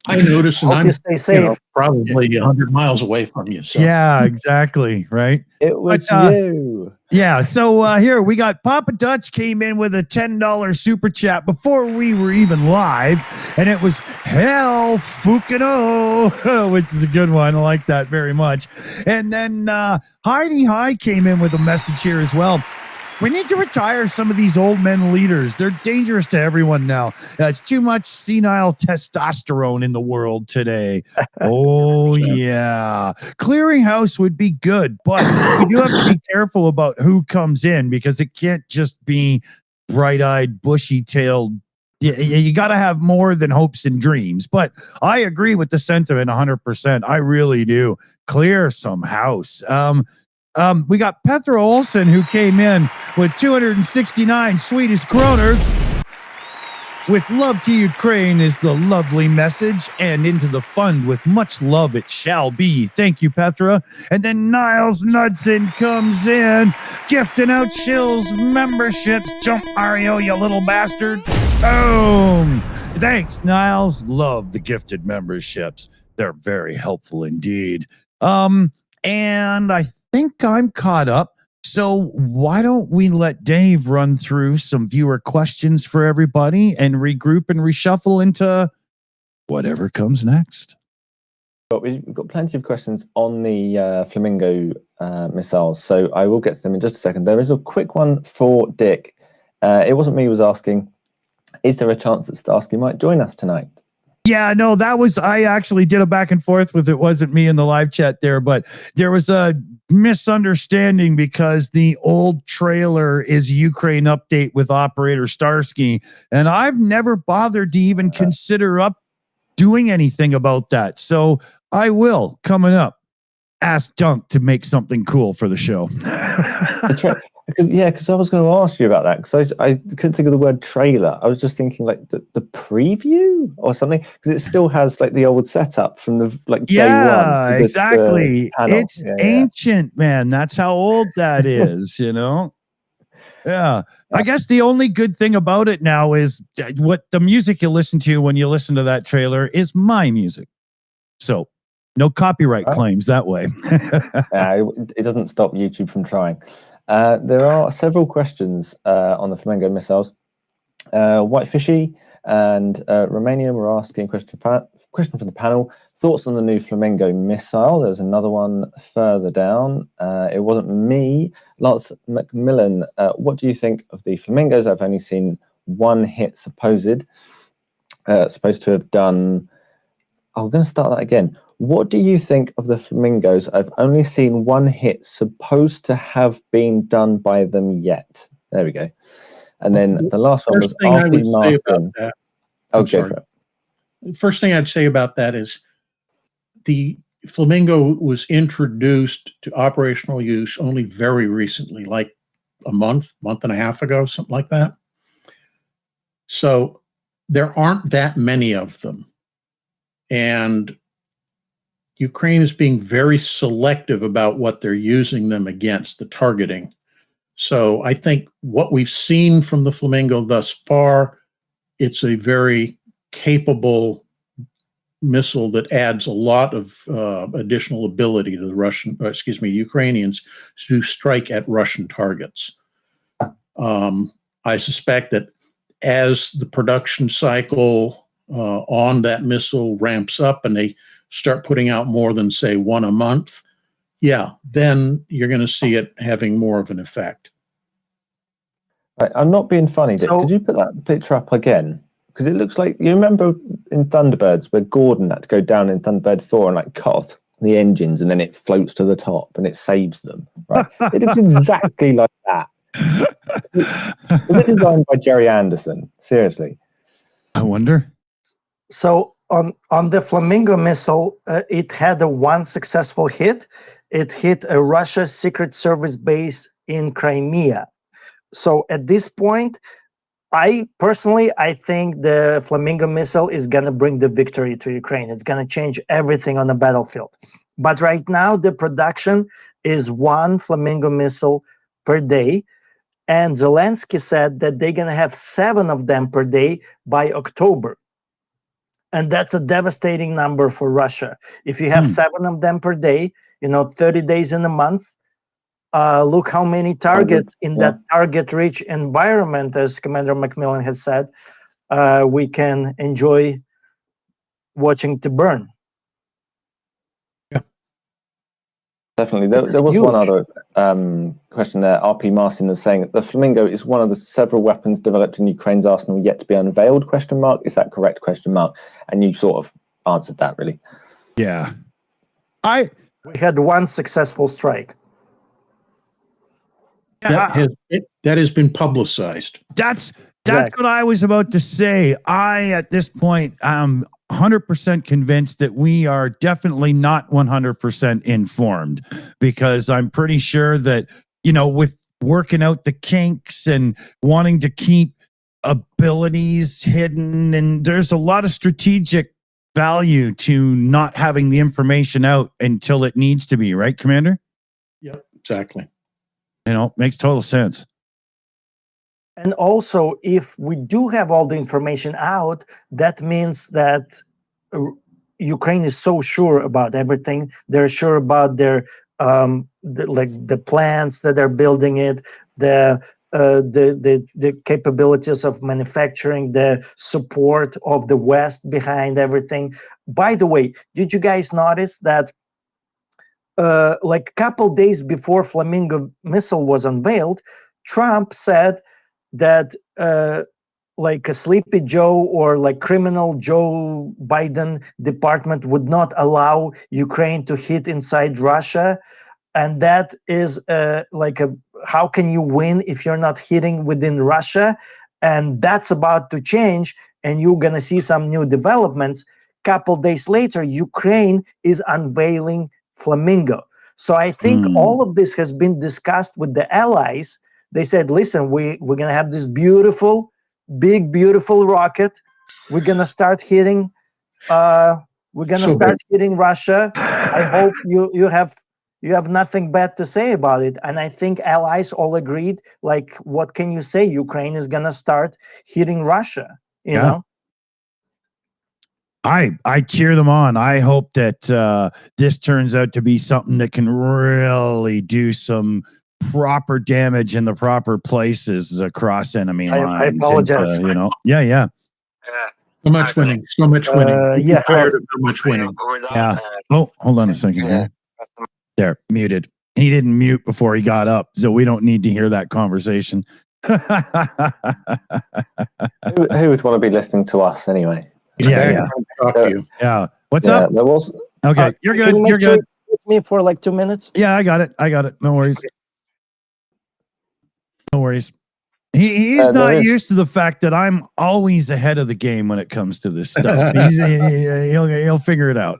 I notice, and hope I'm you stay safe. probably 100 miles away from you. So. Yeah, exactly. Right. It was you. Yeah. So here we got Papa Dutch came in with a $10 super chat before we were even live. And it was Hell Fukino, which is a good one. I like that very much. And then Heidi High came in with a message here as well. We need to retire some of these old men leaders. They're dangerous to everyone now. It's too much senile testosterone in the world today. Oh, yeah. Clearinghouse would be good, but we do have to be careful about who comes in, because it can't just be bright-eyed, bushy-tailed. You got to have more than hopes and dreams. But I agree with the sentiment 100%. I really do. Clear some house. We got Petra Olsen, who came in with 269 Swedish kroners. With love to Ukraine is the lovely message, and into the fund with much love it shall be. Thank you, Petra. And then Niles Knudsen comes in, gifting out Shills memberships. Jump, Mario, you little bastard. Boom. Thanks, Niles. Love the gifted memberships. They're very helpful indeed. And I think I'm caught up. So why don't we let Dave run through some viewer questions for everybody and regroup and reshuffle into whatever comes next. But we've got plenty of questions on the Flamingo missiles, so I will get to them in just a second. There is a quick one for Dick. It wasn't me who was asking. Is there a chance that Starsky might join us tonight? Yeah, no, I actually did a back and forth with it. Wasn't me in the live chat there, but there was a misunderstanding because the old trailer is Ukraine update with Operator Starsky, and I've never bothered to even consider doing anything about that. So I will coming up. ask Dunk to make something cool for the show. That's right. Because I was going to ask you about that because I couldn't think of the word trailer. I was just thinking like the preview or something because it still has like the old setup from the day one. Yeah, exactly. It's ancient, man. That's how old that is, you know? Yeah. I guess the only good thing about it now is what the music you listen to when you listen to that trailer is my music. So no copyright claims that way. It doesn't stop YouTube from trying. There are several questions on the Flamingo missiles. Whitefishy and Romania were asking a question from the panel. Thoughts on the new Flamingo missile? There's another one further down. It wasn't me. Lance Macmillan, what do you think of the Flamingos? I've only seen one hit supposed to have done. I'm going to start that again. What do you think of the Flamingos? I've only seen one hit supposed to have been done by them yet. There we go. And then the last one was RP Marston. Okay. The first thing I'd say about that is the Flamingo was introduced to operational use only very recently, like a month and a half ago, something like that. So there aren't that many of them. And Ukraine is being very selective about what they're using them against, the targeting. So I think what we've seen from the Flamingo thus far, it's a very capable missile that adds a lot of additional ability to the Ukrainians to strike at Russian targets. I suspect that as the production cycle on that missile ramps up and they start putting out more than, say, one a month, then you're going to see it having more of an effect. Right, I'm not being funny, Dick. Could you put that picture up again? Because it looks like, you remember in Thunderbirds where Gordon had to go down in Thunderbird 4 and like cut off the engines and then it floats to the top and it saves them, right? It looks exactly like that. Was it designed by Jerry Anderson? Seriously. I wonder. So on the Flamingo missile, it had one successful hit. It hit a Russia Secret Service base in Crimea. So at this point, I think the Flamingo missile is going to bring the victory to Ukraine. It's going to change everything on the battlefield. But right now, the production is one Flamingo missile per day. And Zelensky said that they're going to have 7 of them per day by October. And that's a devastating number for Russia. If you have 7 of them per day, 30 days in a month, look how many targets in that target-rich environment, as Commander Macmillan has said, we can enjoy watching to burn. Yeah, definitely. There was one other question there. RP Martin was saying that the Flamingo is one of the several weapons developed in Ukraine's arsenal yet to be unveiled, ? Is that correct, ? And you sort of answered that, really. Yeah. We had one successful strike. That has been publicized. That's what I was about to say. At this point, I'm 100% convinced that we are definitely not 100% informed, because I'm pretty sure that, with working out the kinks and wanting to keep abilities hidden, and there's a lot of strategic value to not having the information out until it needs to be, right, Commander? Yep, exactly. Makes total sense. And also, if we do have all the information out, that means that Ukraine is so sure about everything. They're sure about their the plans that they're building it, the capabilities of manufacturing, the support of the West behind everything. By the way, did you guys notice that like a couple days before Flamingo missile was unveiled, Trump said that like a Sleepy Joe or like criminal Joe Biden department would not allow Ukraine to hit inside Russia. And that is how can you win if you're not hitting within Russia? And that's about to change, and you're going to see some new developments. Couple days later, Ukraine is unveiling Flamingo. So I think all of this has been discussed with the allies. They said, listen, we're going to have this beautiful, big, beautiful rocket. We're going to start hitting hitting Russia. I hope you have nothing bad to say about it. And I think allies all agreed, like, what can you say? Ukraine is going to start hitting Russia, you know? I cheer them on. I hope that this turns out to be something that can really do some proper damage in the proper places across enemy lines. I apologize. Yeah. So much winning. So much winning. Yeah. Tired of so much winning. Yeah. Oh, hold on a second here. There, muted. He didn't mute before he got up, so we don't need to hear that conversation. Who would want to be listening to us anyway? Yeah. What's up? There was. Okay, you're good. Can you You're good. with me for like 2 minutes? Yeah, I got it. No worries. No worries. He's not used to the fact that I'm always ahead of the game when it comes to this stuff. He'll figure it out.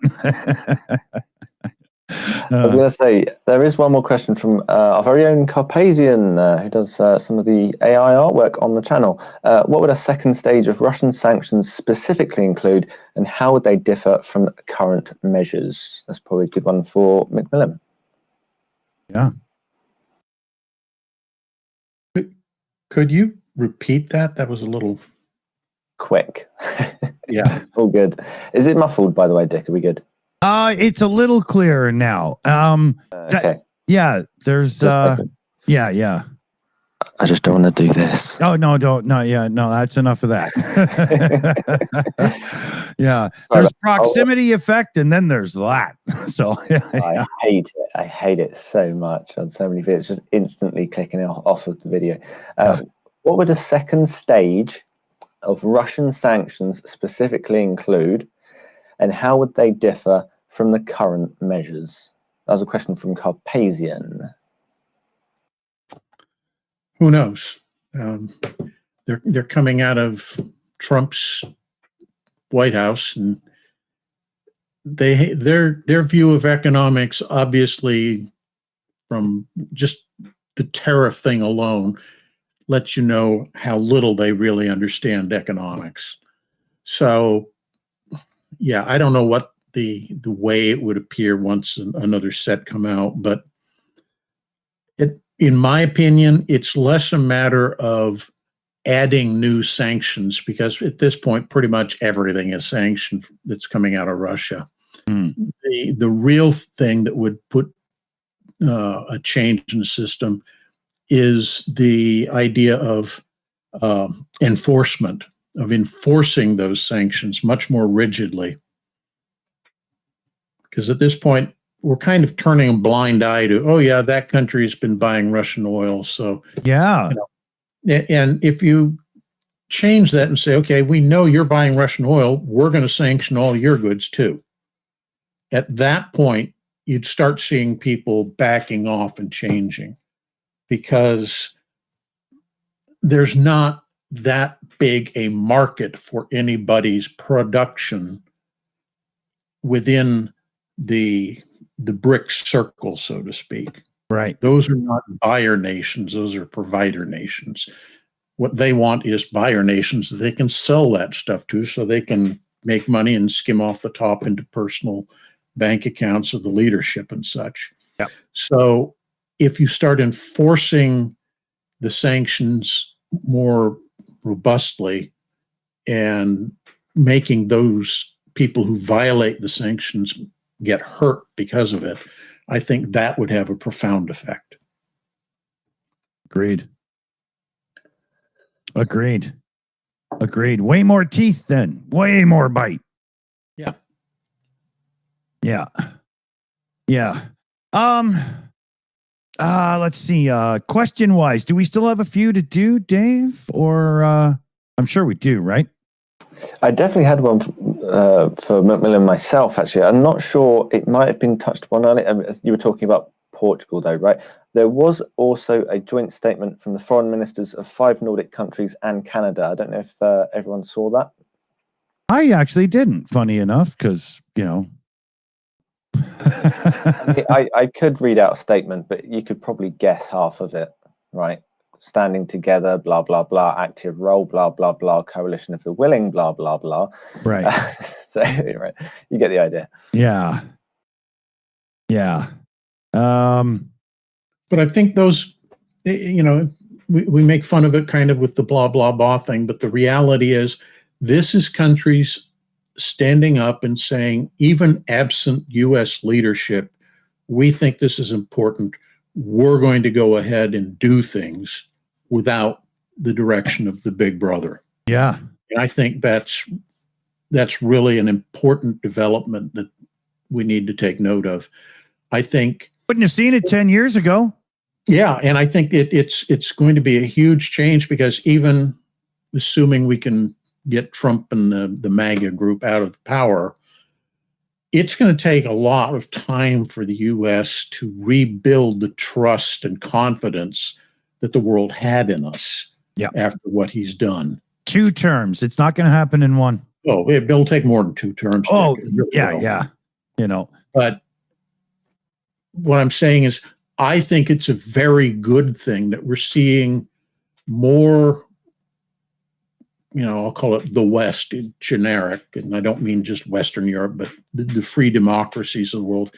I was going to say, there is one more question from our very own Carpathian, who does some of the AI artwork on the channel. What would a second stage of Russian sanctions specifically include, and how would they differ from current measures? That's probably a good one for Macmillan. Yeah. Could you repeat that? That was a little quick. Yeah. All good. Is it muffled, by the way, Dick? Are we good? It's a little clearer now. Okay. Yeah, there's yeah. I just don't want to do this. Oh no, don't no, yeah, no, that's enough of that. Yeah. There's proximity effect and then there's that. So I hate it. I hate it so much on so many videos, just instantly clicking it off of the video. What would a second stage of Russian sanctions specifically include, and how would they differ from the current measures? That was a question from Carpathian. Who knows? They're coming out of Trump's White House, and their view of economics, obviously, from just the tariff thing alone, lets you know how little they really understand economics. So, yeah, I don't know what the way it would appear once another set come out, but in my opinion, it's less a matter of adding new sanctions, because at this point, pretty much everything is sanctioned that's coming out of Russia. The real thing that would put a change in the system is the idea of enforcement, of enforcing those sanctions much more rigidly. Because at this point, we're kind of turning a blind eye to, oh yeah, that country has been buying Russian oil. So yeah. And if you change that and say, okay, we know you're buying Russian oil, we're going to sanction all your goods too. At that point, you'd start seeing people backing off and changing, because there's not that big a market for anybody's production within the BRICS circle, so to speak. Right. Those are not buyer nations, those are provider nations. What they want is buyer nations that they can sell that stuff to, so they can make money and skim off the top into personal bank accounts of the leadership and such. Yep. So if you start enforcing the sanctions more robustly and making those people who violate the sanctions get hurt because of it, I think that would have a profound effect. Agreed. Way more teeth then. Way more bite. Yeah. Let's see. Question wise, do we still have a few to do, Dave? Or I'm sure we do, right? I definitely had one for Macmillan myself, actually. I'm not sure, it might have been touched upon earlier. You were talking about Portugal, though, right? There was also a joint statement from the foreign ministers of 5 Nordic countries and Canada. I don't know if everyone saw that. I actually didn't, funny enough, because, I could read out a statement, but you could probably guess half of it, right? Standing together, blah, blah, blah, active role, blah, blah, blah, coalition of the willing, blah, blah, blah. Right. So, right, you get the idea. Yeah. Yeah. But I think those, you know, we make fun of it kind of with the blah, blah, blah thing, but the reality is this is countries standing up and saying, even absent U.S. leadership, we think this is important. We're going to go ahead and do things without the direction of the big brother. Yeah. And I think that's really an important development that we need to take note of. I think Wouldn't have seen it 10 years ago. Yeah, and I think it's going to be a huge change, because even assuming we can get Trump and the MAGA group out of power, it's going to take a lot of time for the U.S. to rebuild the trust and confidence that the world had in us after what he's done. 2 terms. It's not going to happen in one. Oh, it'll take more than 2 terms. Oh, really yeah, will. yeah. You know. But what I'm saying is, I think it's a very good thing that we're seeing more, you know, I'll call it the West in generic, and I don't mean just Western Europe, but the free democracies of the world,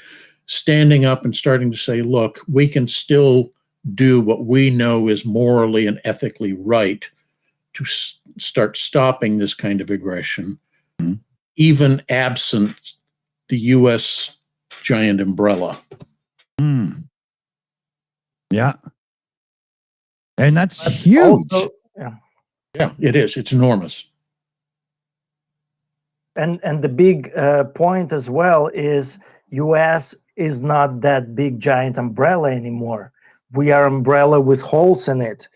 standing up and starting to say, look, we can still do what we know is morally and ethically right to start stopping this kind of aggression, even absent the U.S. giant umbrella. Yeah. And that's huge. Also, Yeah, it is. It's enormous. And the big point as well is U.S. is not that big giant umbrella anymore. We are umbrella with holes in it.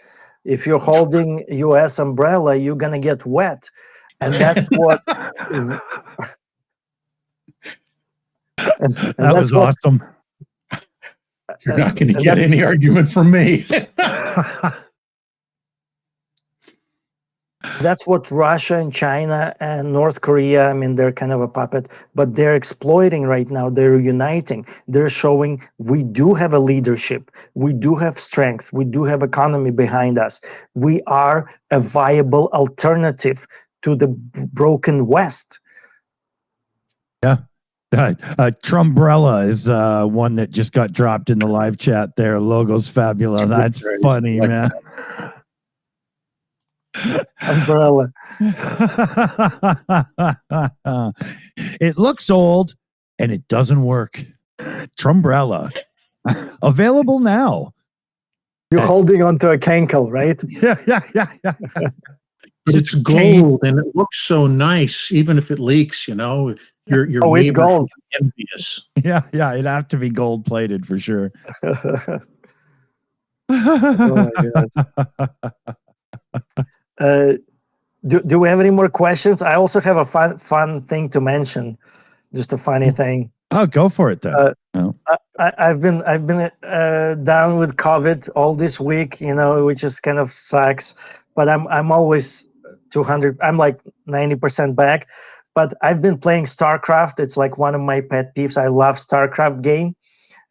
If you're holding U.S. umbrella, you're gonna get wet, and that's what. That was awesome. You're not going to get any argument from me. That's what Russia and China and North Korea, I mean, they're kind of a puppet, but they're exploiting right now. They're uniting. They're showing we do have a leadership. We do have strength. We do have economy behind us. We are a viable alternative to the broken West. Yeah. Trumbrella is one that just got dropped in the live chat there. Logo's fabulous. That's funny, man. Umbrella. It looks old and it doesn't work. Trumbrella. Available now. You're holding onto a cankle, right? Yeah. But it's gold and it looks so nice, even if it leaks, you know. Your it's gold. Envious. Yeah, it'd have to be gold plated for sure. Oh my God. Do we have any more questions? I also have a fun thing to mention, just a funny thing. Oh, go for it then. I've been down with COVID all this week, you know, which is kind of sucks. But I'm always 200. I'm like 90% back. But I've been playing StarCraft. It's like one of my pet peeves. I love StarCraft game,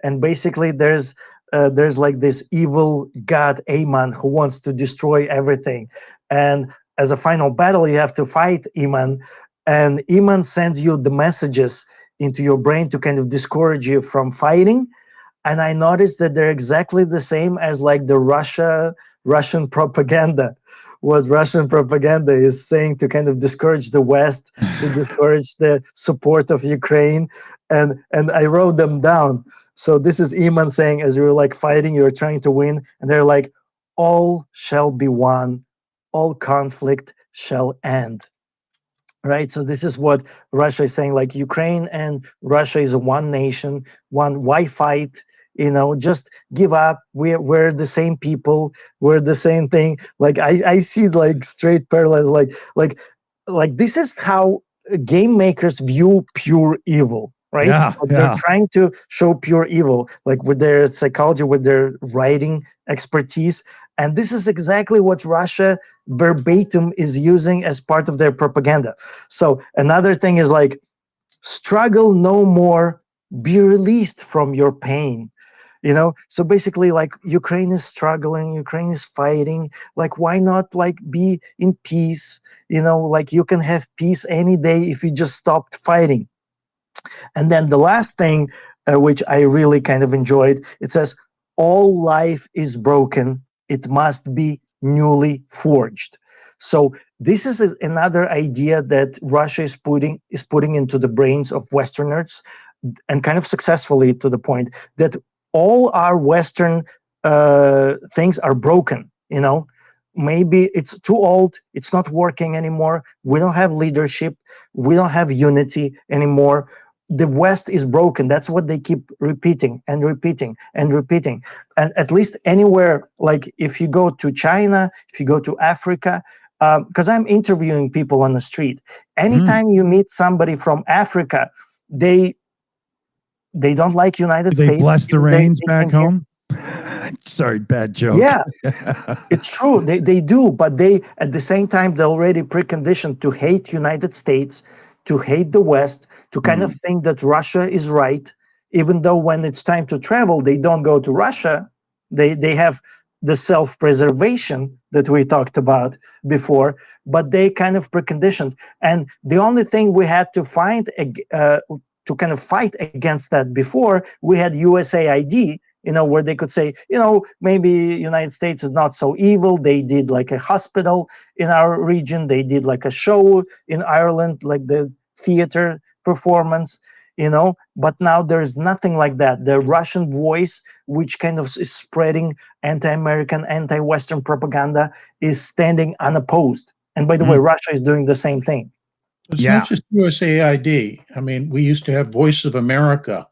and basically there's like this evil god Aemon who wants to destroy everything. And as a final battle, you have to fight Aemon, and Aemon sends you the messages into your brain to kind of discourage you from fighting. And I noticed that they're exactly the same as like the Russian propaganda. What Russian propaganda is saying to kind of discourage the West, to discourage the support of Ukraine, and I wrote them down. So this is Aemon saying, as you're like fighting, you're trying to win, and they're like, all shall be won, all conflict shall end. Right. So this is what Russia is saying, like Ukraine and Russia is a one nation, why fight? You know, just give up. We're the same people. We're the same thing. Like I see like straight parallels. Like this is how game makers view pure evil, right? Yeah, They're trying to show pure evil, like with their psychology, with their writing expertise. And this is exactly what Russia verbatim is using as part of their propaganda. So another thing is like, struggle no more, be released from your pain. So basically, like, Ukraine is struggling, Ukraine is fighting, like, why not, like, be in peace? Like, you can have peace any day if you just stopped fighting. And then the last thing, which I really kind of enjoyed, it says, all life is broken, it must be newly forged. So this is another idea that Russia is putting into the brains of Westerners, and kind of successfully, to the point that all our Western things are broken. Maybe it's too old, it's not working anymore, we don't have leadership, we don't have unity anymore, the West is broken. That's what they keep repeating and repeating and repeating. And at least anywhere, like if you go to China, if you go to Africa, because I'm interviewing people on the street, anytime you meet somebody from Africa, they don't like United They States. bless the rains back came here. home. Sorry, bad joke. Yeah, it's true. They do, but they, at the same time, they're already preconditioned to hate United States, to hate the West, to kind of think that Russia is right, even though when it's time to travel, they don't go to Russia. They have the self-preservation that we talked about before, but they kind of preconditioned. And the only thing we had to find to kind of fight against that before, we had USAID, where they could say, maybe United States is not so evil. They did like a hospital in our region. They did like a show in Ireland, like the theater performance, but now there's nothing like that. The Russian voice, which kind of is spreading anti-American, anti-Western propaganda, is standing unopposed. And by the way, Russia is doing the same thing. It's not just USAID. I mean, we used to have Voice of America.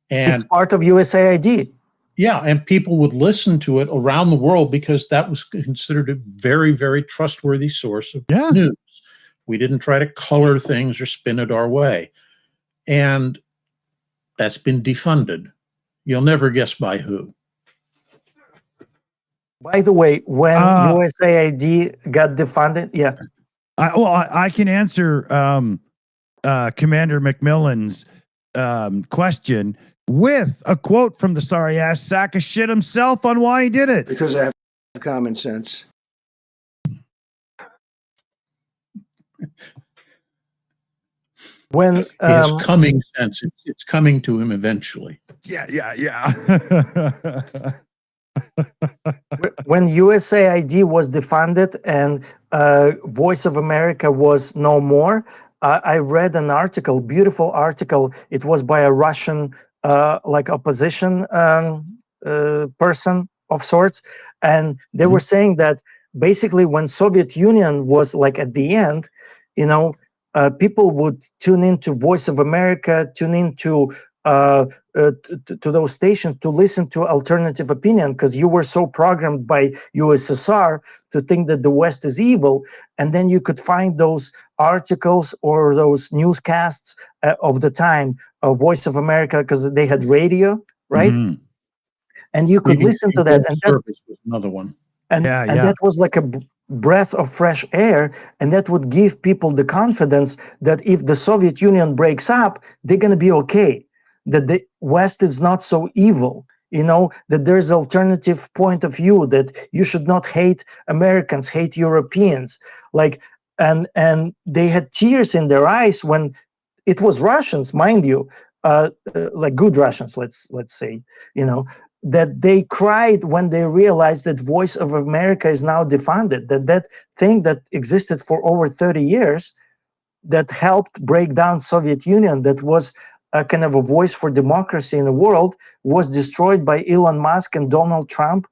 And it's part of USAID. Yeah, and people would listen to it around the world because that was considered a very, very trustworthy source of news. We didn't try to color things or spin it our way. And that's been defunded. You'll never guess by who. By the way, when USAID got defunded, I can answer Commander McMillan's question with a quote from the sorry ass sack of shit himself on why he did it. Because I have common sense. When it is coming sense, it's coming to him eventually. Yeah. When USAID was defunded and Voice of America was no more, I read an article, beautiful article. It was by a Russian like opposition person of sorts, and they were saying that basically when Soviet Union was like at the end, people would tune into Voice of America, tune into to those stations to listen to alternative opinion, because you were so programmed by USSR to think that the West is evil, and then you could find those articles or those newscasts of the time of Voice of America, because they had radio, right? And you could listen to that, and that was another one. And that was like a breath of fresh air, and that would give people the confidence that if the Soviet Union breaks up, they're going to be okay, that the West is not so evil, that there's alternative point of view, that you should not hate Americans, hate Europeans, like, and they had tears in their eyes when it was Russians, mind you, like good Russians, let's say, that they cried when they realized that Voice of America is now defunded, that thing that existed for over 30 years, that helped break down Soviet Union, that was a kind of a voice for democracy in the world, was destroyed by Elon Musk and Donald Trump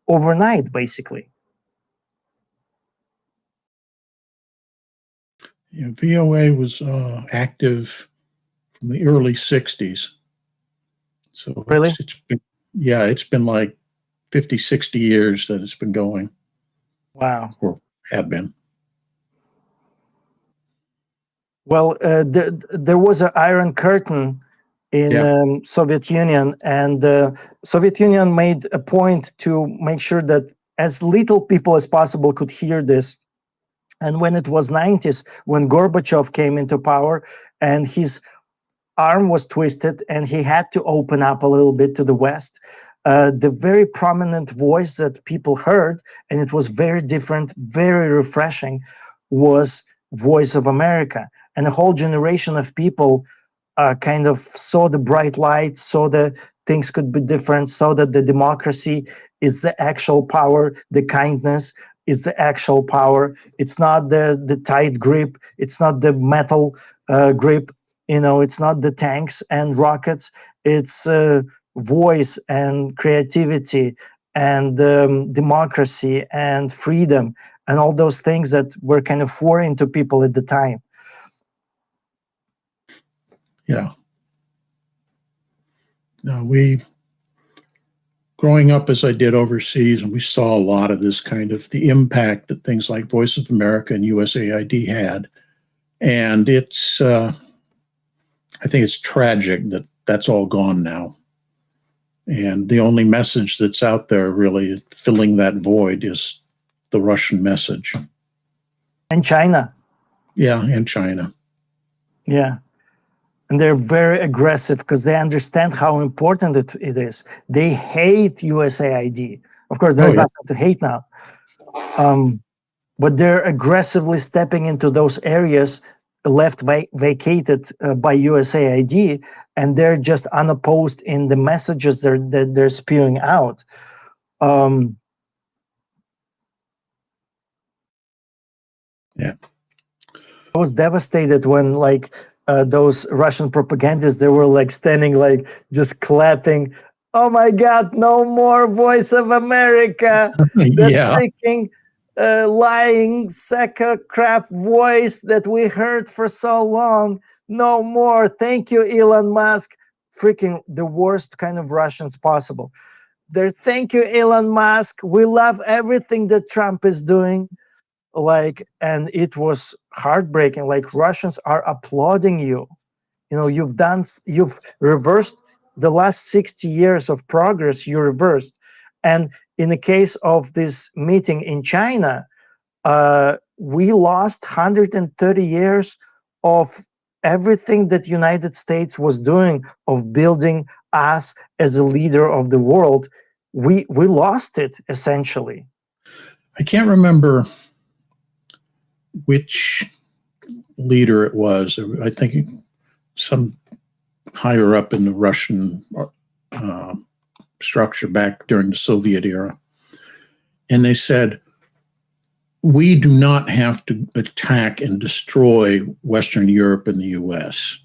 overnight, basically. Yeah, VOA was active from the early 60s. So really? It's been like 50, 60 years that it's been going. Wow. Or had been. Well, there was an Iron Curtain in Soviet Union, and the Soviet Union made a point to make sure that as little people as possible could hear this. And when it was 90s, when Gorbachev came into power, and his arm was twisted and he had to open up a little bit to the West. The very prominent voice that people heard, and it was very different, very refreshing, was Voice of America. And a whole generation of people kind of saw the bright light, saw that things could be different, saw that the democracy is the actual power, the kindness is the actual power. It's not the tight grip, it's not the metal grip, it's not the tanks and rockets, it's voice and creativity and democracy and freedom and all those things that were kind of foreign to people at the time. Yeah. No, growing up as I did overseas, and we saw a lot of this kind of the impact that things like Voice of America and USAID had. And it's, I think it's tragic that that's all gone now. And the only message that's out there really filling that void is the Russian message. And China. Yeah, and China. Yeah. And they're very aggressive because they understand how important it is. They hate USAID. Of course, there's nothing to hate now. But they're aggressively stepping into those areas left vacated by USAID, and they're just unopposed in the messages that they're spewing out. Yeah. I was devastated when those Russian propagandists, they were standing just clapping. Oh my God, no more Voice of America. That freaking lying sack of crap voice that we heard for so long. No more. Thank you, Elon Musk. Freaking the worst kind of Russians possible. Thank you, Elon Musk. We love everything that Trump is doing. And it was heartbreaking. Russians are applauding you. You've reversed the last 60 years of progress. You reversed. And in the case of this meeting in China, we lost 130 years of everything that United States was doing, of building us as a leader of the world. We lost it, essentially. I can't remember which leader it was. I think some higher up in the Russian structure back during the Soviet era. And they said, we do not have to attack and destroy Western Europe and the US.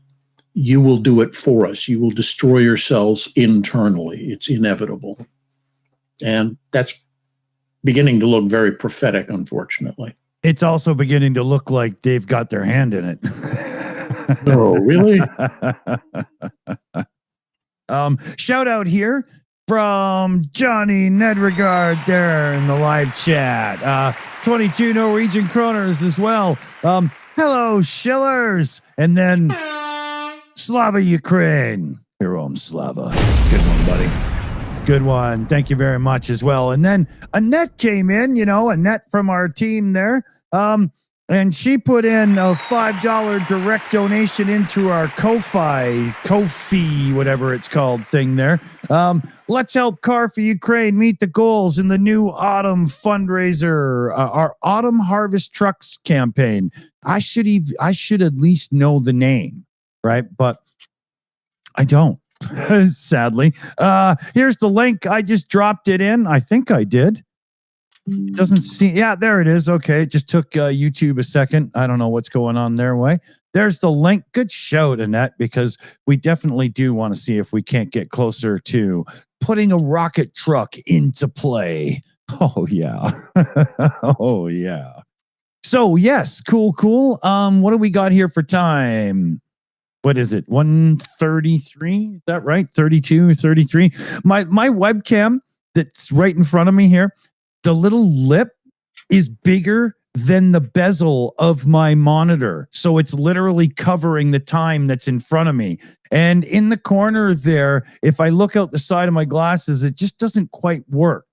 You will do it for us. You will destroy yourselves internally. It's inevitable. And that's beginning to look very prophetic, unfortunately. It's also beginning to look like they've got their hand in it. Oh, really? Shout out here from Johnny Nedregard there in the live chat. 22 Norwegian kroners as well. Hello, Shillers. And then Slava Ukraine. Hirom Slava. Good one, buddy. Good one. Thank you very much as well. And then Annette came in, Annette from our team there. And she put in a $5 direct donation into our Ko-fi, whatever it's called thing there. Let's help Car for Ukraine meet the goals in the new autumn fundraiser, our autumn harvest trucks campaign. I should at least know the name, right? But I don't. Sadly. Here's the link. I just dropped it in. I think I did. Doesn't see. Yeah, there it is. Okay. It just took YouTube a second. I don't know what's going on their way. There's the link. Good show, Annette, because we definitely do want to see if we can't get closer to putting a rocket truck into play. Oh, yeah. Oh, yeah. So, yes. Cool. What do we got here for time? What is it? 1:33? Is that right? 32, 33. My webcam that's right in front of me here, the little lip is bigger than the bezel of my monitor. So it's literally covering the time that's in front of me. And in the corner there, if I look out the side of my glasses, it just doesn't quite work,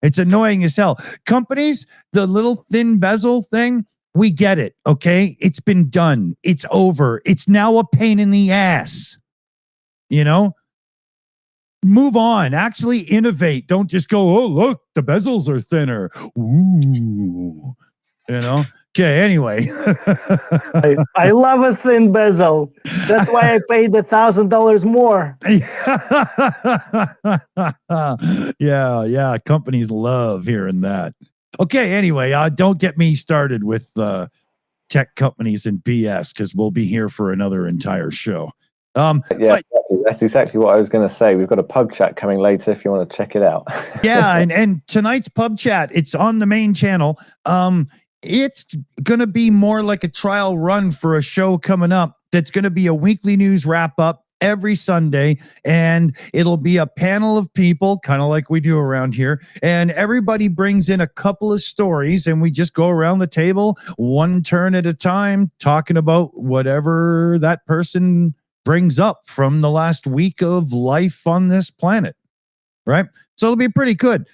It's annoying as hell. Companies, the little thin bezel thing, We get it, okay? It's been done. It's over. It's now a pain in the ass. You know? Move on. Actually innovate. Don't just go, oh, look, the bezels are thinner. Ooh. You know? Okay, anyway. I love a thin bezel. That's why I paid $1,000 more. Yeah. Companies love hearing that. Okay, anyway, don't get me started with tech companies and BS because we'll be here for another entire show. Yeah, exactly. That's exactly what I was going to say. We've got a pub chat coming later if you want to check it out. Yeah, and tonight's pub chat, it's on the main channel. It's going to be more like a trial run for a show coming up that's going to be a weekly news wrap up every Sunday, and it'll be a panel of people, kind of like we do around here, and everybody brings in a couple of stories, and we just go around the table one turn at a time talking about whatever that person brings up from the last week of life on this planet, right? So it'll be pretty good.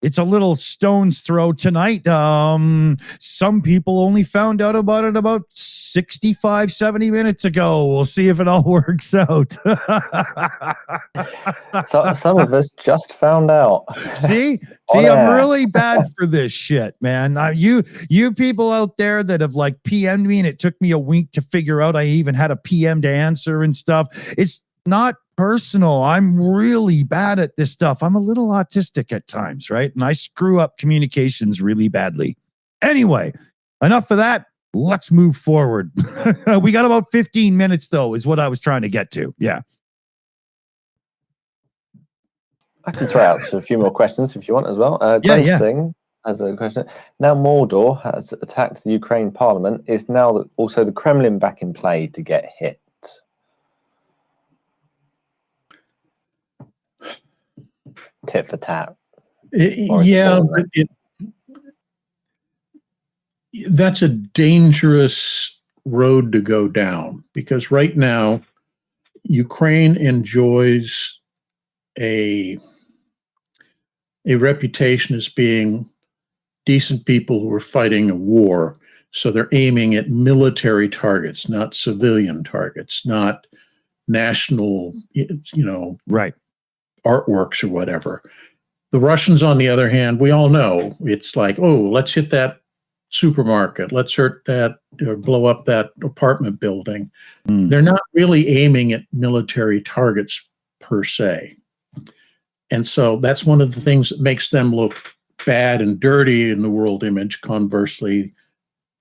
It's a little stone's throw tonight. Some people only found out about it about 65, 70 minutes ago. We'll see if it all works out. So, some of us just found out. See, On I'm air. really bad for this shit, man. You people out there that have like PM'd me and it took me a week to figure out I even had a PM to answer and stuff. It's not personal. I'm really bad at this stuff. I'm a little autistic at times, right? And I screw up communications really badly. Anyway, enough of that. Let's move forward. We got about 15 minutes, though, is what I was trying to get to. Yeah. I can throw out a few more questions if you want as well. Yeah. Thing has a question. Now Mordor has attacked the Ukraine parliament. Is now also the Kremlin back in play to get hit? Tit for tat. That's a dangerous road to go down because right now Ukraine enjoys a reputation as being decent people who are fighting a war. So they're aiming at military targets, not civilian targets, not national, Right. artworks or whatever. The Russians, on the other hand, we all know it's like, oh, let's hit that supermarket, let's hurt that or blow up that apartment building. They're not really aiming at military targets per se. And so that's one of the things that makes them look bad and dirty in the world image. Conversely,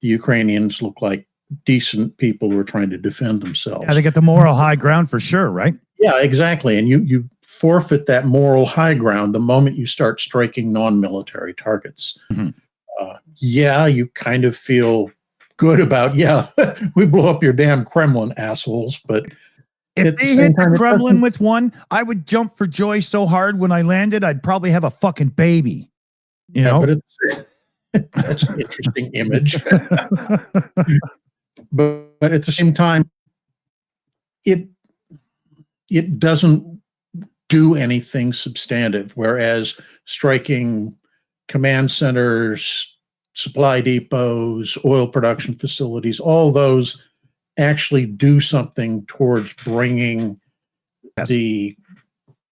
the Ukrainians look like decent people who are trying to defend themselves. Yeah, they get the moral high ground for sure, right? Yeah, exactly. And you forfeit that moral high ground the moment you start striking non-military targets. Mm-hmm. You kind of feel good about, we blow up your damn Kremlin, assholes. But if they hit the Kremlin with one, I would jump for joy so hard when I landed, I'd probably have a fucking baby. You know? But that's an interesting image. but at the same time, it doesn't do anything substantive, whereas striking command centers, supply depots, oil production facilities, all those actually do something towards bringing the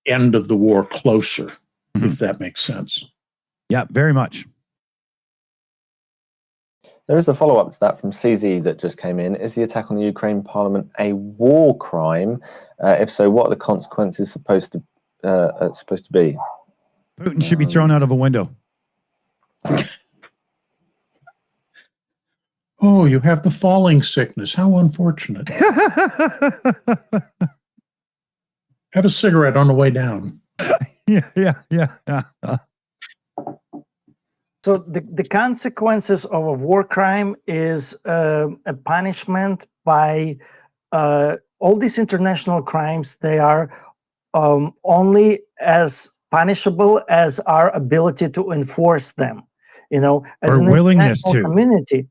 end of the war closer, if that makes sense. Yeah, very much. There is a follow-up to that from CZ that just came in. Is the attack on the Ukraine parliament a war crime? If so, what are the consequences supposed to be? Putin should be thrown out of a window. Oh, you have the falling sickness. How unfortunate. Have a cigarette on the way down. Yeah. So the consequences of a war crime is a punishment by all these international crimes. They are only as punishable as our ability to enforce them. As or an willingness to community.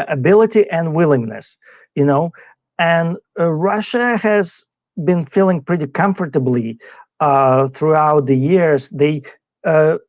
Ability and willingness. And Russia has been feeling pretty comfortably throughout the years. They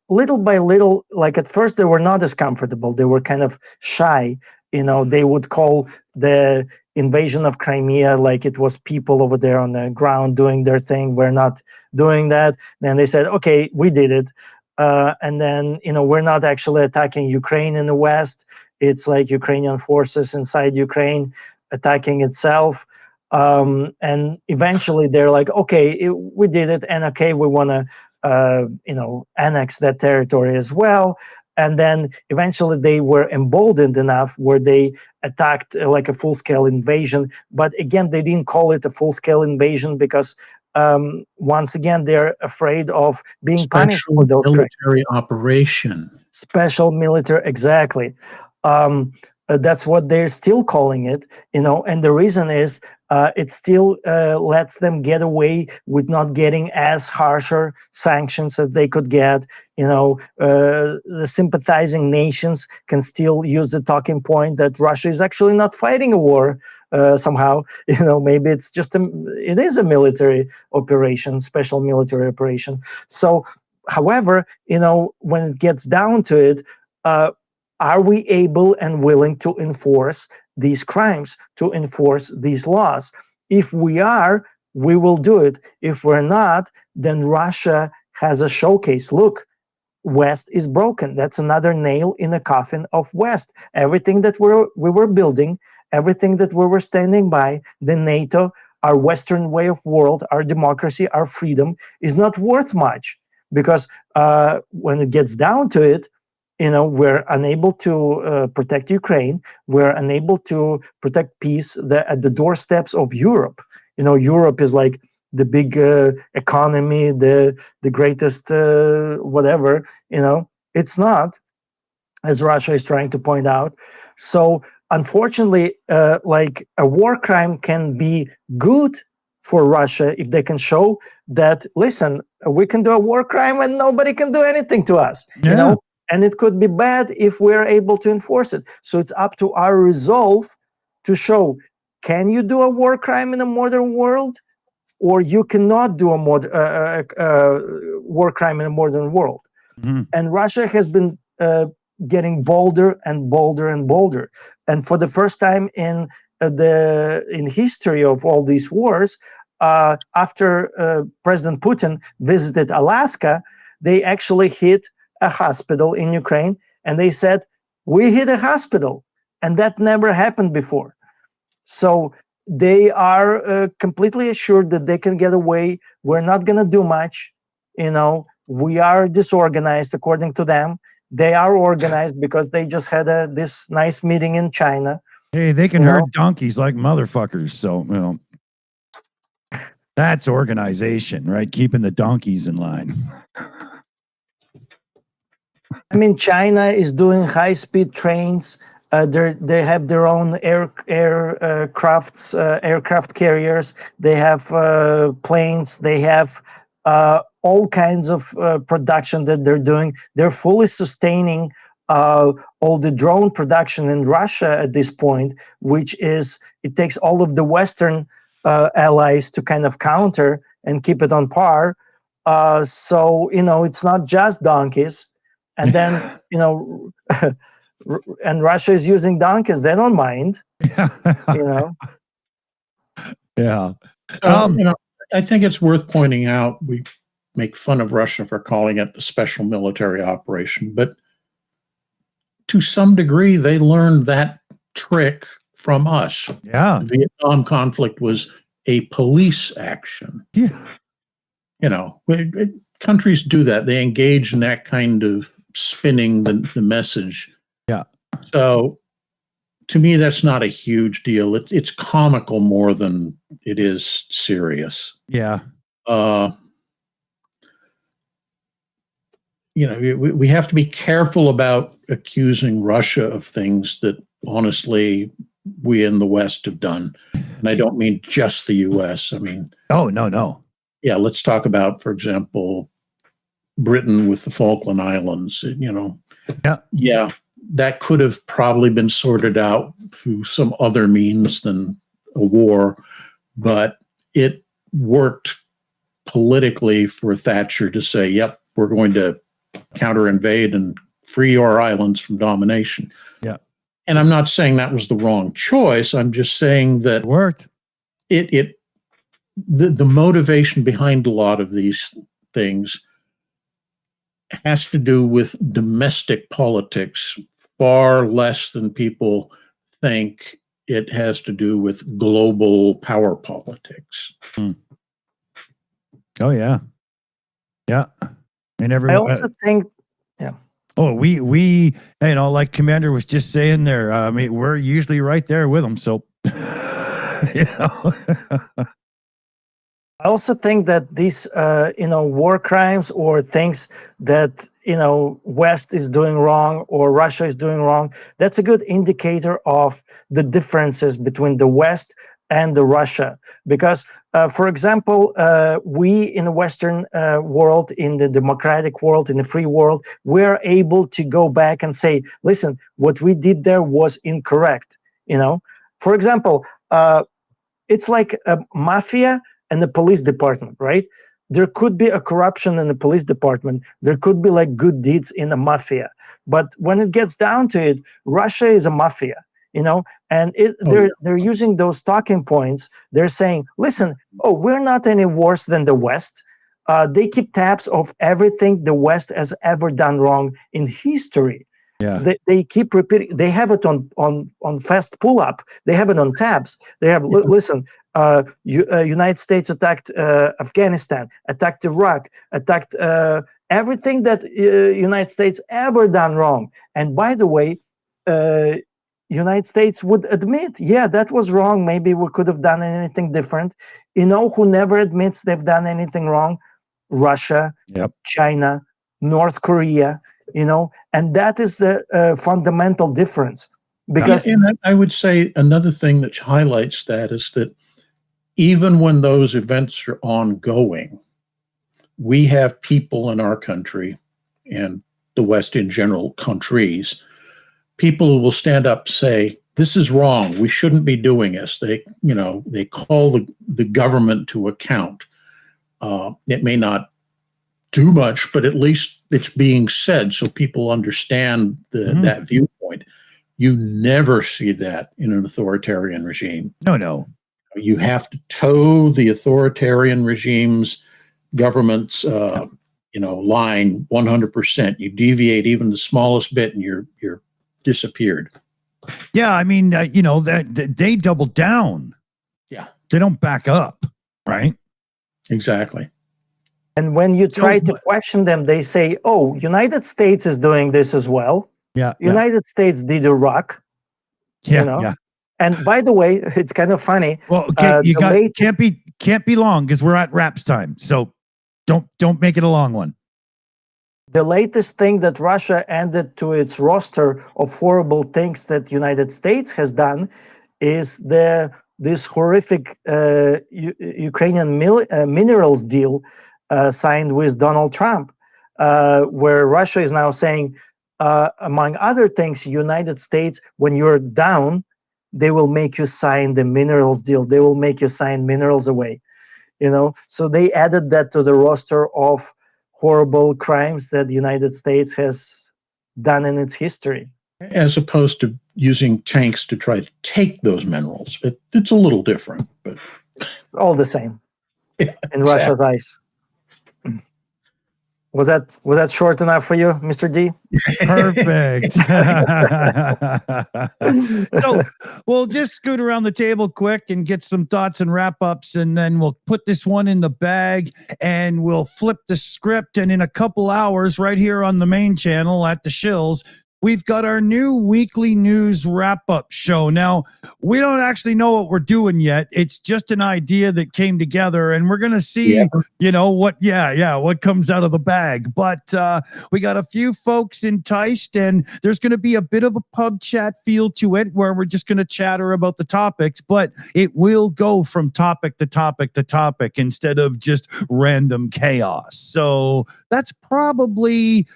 little by little, like at first they were not as comfortable. They were kind of shy. They would call the invasion of Crimea like it was people over there on the ground doing their thing. We're not doing that. Then they said, okay, we did it. And then, we're not actually attacking Ukraine in the West. It's like Ukrainian forces inside Ukraine attacking itself. And eventually they're like, okay, we did it. And okay, we want to, annex that territory as well. And then eventually they were emboldened enough where they attacked like a full-scale invasion. But again, they didn't call it a full-scale invasion because once again, they're afraid of being punished for those military operation. Special military, exactly. That's what they're still calling it, and the reason is it still lets them get away with not getting as harsher sanctions as they could get. The sympathizing nations can still use the talking point that Russia is actually not fighting a war somehow. Maybe it's just it is a military operation, special military operation. So, however, when it gets down to it, are we able and willing to enforce these crimes, to enforce these laws? If we are, we will do it. If we're not, then Russia has a showcase. Look, West is broken. That's another nail in the coffin of West. Everything that we were building, everything that we were standing by, the NATO, our Western way of world, our democracy, our freedom, is not worth much. Because when it gets down to it, we're unable to protect Ukraine. We're unable to protect peace at the doorsteps of Europe. Europe is like the big economy, the greatest whatever. It's not, as Russia is trying to point out. So unfortunately, like a war crime can be good for Russia if they can show that, listen, we can do a war crime and nobody can do anything to us. And it could be bad if we're able to enforce it. So it's up to our resolve to show, can you do a war crime in a modern world, or you cannot do a war crime in a modern world? Mm-hmm. And Russia has been getting bolder and bolder and bolder. And for the first time in history of all these wars, after President Putin visited Alaska, they actually hit a hospital in Ukraine, and they said, we hit a hospital, and that never happened before. So they are completely assured that they can get away. We're not going to do much. We are disorganized according to them. They are organized because they just had this nice meeting in China. Hey, they can herd donkeys like motherfuckers. So, that's organization, right? Keeping the donkeys in line. I mean, China is doing high-speed trains. They have their own aircraft carriers. They have planes. They have all kinds of production that they're doing. They're fully sustaining all the drone production in Russia at this point, which is, it takes all of the Western allies to kind of counter and keep it on par. So, it's not just donkeys. And then, and Russia is using donkeys. They don't mind, Yeah. I think it's worth pointing out, we make fun of Russia for calling it the special military operation, but to some degree, they learned that trick from us. Yeah. The Vietnam conflict was a police action. Yeah. Countries do that. They engage in that kind of spinning the message. Yeah. So to me, that's not a huge deal. It's comical more than it is serious. Yeah. We have to be careful about accusing Russia of things that honestly we in the West have done. And I don't mean just the US. I mean, oh, no. Yeah, let's talk about, for example, Britain with the Falkland Islands. Yeah, that could have probably been sorted out through some other means than a war, but it worked politically for Thatcher to say, yep, we're going to counter-invade and free your islands from domination. Yeah. And I'm not saying that was the wrong choice. I'm just saying that It worked. The motivation behind a lot of these things has to do with domestic politics far less than people think. It has to do with global power politics. Oh yeah. Yeah. And I everyone also think, oh, we you know, like Commander was just saying there, I mean, we're usually right there with them, so you know. I also think that these, war crimes or things that, West is doing wrong or Russia is doing wrong, that's a good indicator of the differences between the West and the Russia. Because, for example, we in the Western world, in the democratic world, in the free world, we're able to go back and say, listen, what we did there was incorrect. For example, it's like a mafia and the police department, right? There could be a corruption in the police department. There could be like good deeds in the mafia. But when it gets down to it, Russia is a mafia, and they're using those talking points. They're saying, listen, we're not any worse than the West. They keep tabs of everything the West has ever done wrong in history. Yeah. They keep repeating. They have it on fast pull up. They have it on tabs. They have listen. United States attacked Afghanistan, attacked Iraq, attacked everything that United States ever done wrong. And by the way, United States would admit, yeah, that was wrong. Maybe we could have done anything different. Who never admits they've done anything wrong? Russia, China, North Korea. And that is the fundamental difference. Because and I would say another thing that highlights that is that even when those events are ongoing, we have people in our country and the West in general, countries, people who will stand up and say, this is wrong. We shouldn't be doing this. They call the government to account. It may not do much, but at least it's being said so people understand that viewpoint. You never see that in an authoritarian regime. No. You have to toe the authoritarian regime's government's line 100%. You deviate even the smallest bit and you're disappeared. Yeah, I mean, that they double down. Yeah. They don't back up, right? Exactly. And when you try to question them, they say, United States is doing this as well. Yeah. United States did Iraq. Yeah. And by the way, it's kind of funny. Well, okay, can't be long because we're at Raps time. So don't make it a long one. The latest thing that Russia added to its roster of horrible things that United States has done is this horrific Ukrainian minerals deal signed with Donald Trump, where Russia is now saying, among other things, United States, when you're down, they will make you sign the minerals deal. They will make you sign minerals away. So they added that to the roster of horrible crimes that the United States has done in its history. As opposed to using tanks to try to take those minerals. It's a little different, but it's all the same in Russia's eyes. Was that short enough for you, Mr. D? Perfect. So we'll just scoot around the table quick and get some thoughts and wrap ups, and then we'll put this one in the bag and we'll flip the script. And in a couple hours, right here on the main channel at the Shills, we've got our new weekly news wrap-up show. Now, we don't actually know what we're doing yet. It's just an idea that came together, and we're going to see, what comes out of the bag. But we got a few folks enticed, and there's going to be a bit of a pub chat feel to it where we're just going to chatter about the topics, but it will go from topic to topic to topic instead of just random chaos. So that's probably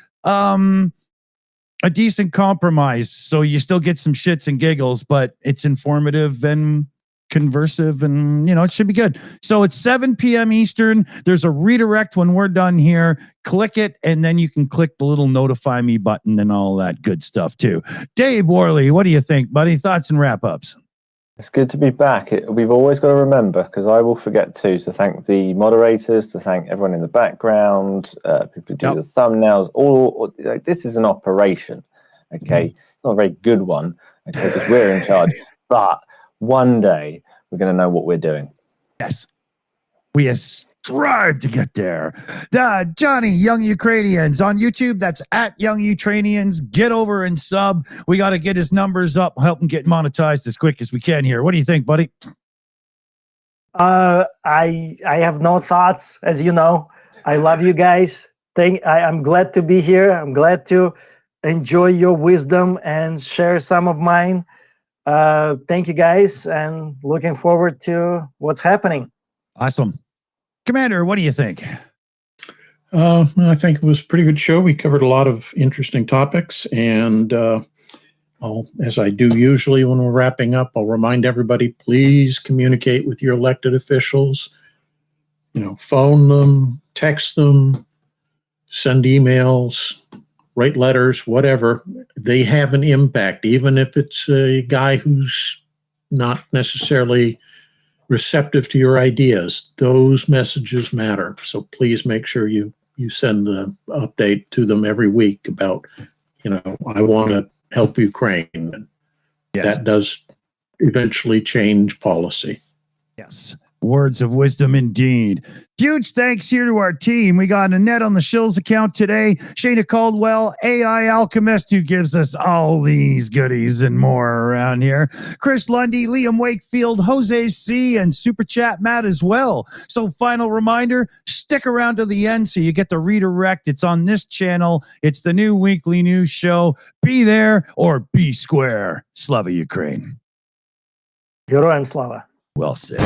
a decent compromise, so you still get some shits and giggles, but it's informative and conversive, and it should be good. So it's 7 p.m. Eastern. There's a redirect when we're done here. Click it, and then you can click the little notify me button and all that good stuff too. Dave Worley, what do you think, buddy? Thoughts and wrap-ups? It's good to be back. We've always got to remember, because I will forget to thank the moderators, to thank everyone in the background, people who do the thumbnails. All like, this is an operation, okay? It's not a very good one, okay, because we're in charge. But one day we're going to know what we're doing. Yes, we strive to get there. Johnny, Young Ukrainians on YouTube. That's at Young Ukrainians. Get over and sub. We got to get his numbers up, help him get monetized as quick as we can here. What do you think, buddy? I have no thoughts, as you know. I love you guys. I'm glad to be here. I'm glad to enjoy your wisdom and share some of mine. Thank you guys, and looking forward to what's happening. Awesome. Commander, what do you think? I think it was a pretty good show. We covered a lot of interesting topics, and as I do usually when we're wrapping up, I'll remind everybody, please communicate with your elected officials. Phone them, text them, send emails, write letters, whatever. They have an impact, even if it's a guy who's not necessarily receptive to your ideas. Those messages matter. So please make sure you send the update to them every week about, I want to help Ukraine. And that does eventually change policy. Yes. Words of wisdom indeed. Huge thanks here to our team. We got Annette on the Shills account today, Shayna Caldwell, AI Alchemist, who gives us all these goodies and more around here, Chris Lundy, Liam Wakefield, Jose C, and Super Chat Matt as well. So final reminder, stick around to the end so you get the redirect. It's on this channel. It's the new weekly news show. Be there or be square. Slava Ukraine. Heroям slava. Well said.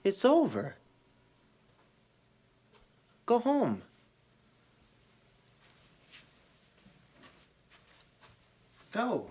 It's over. Go home. Go.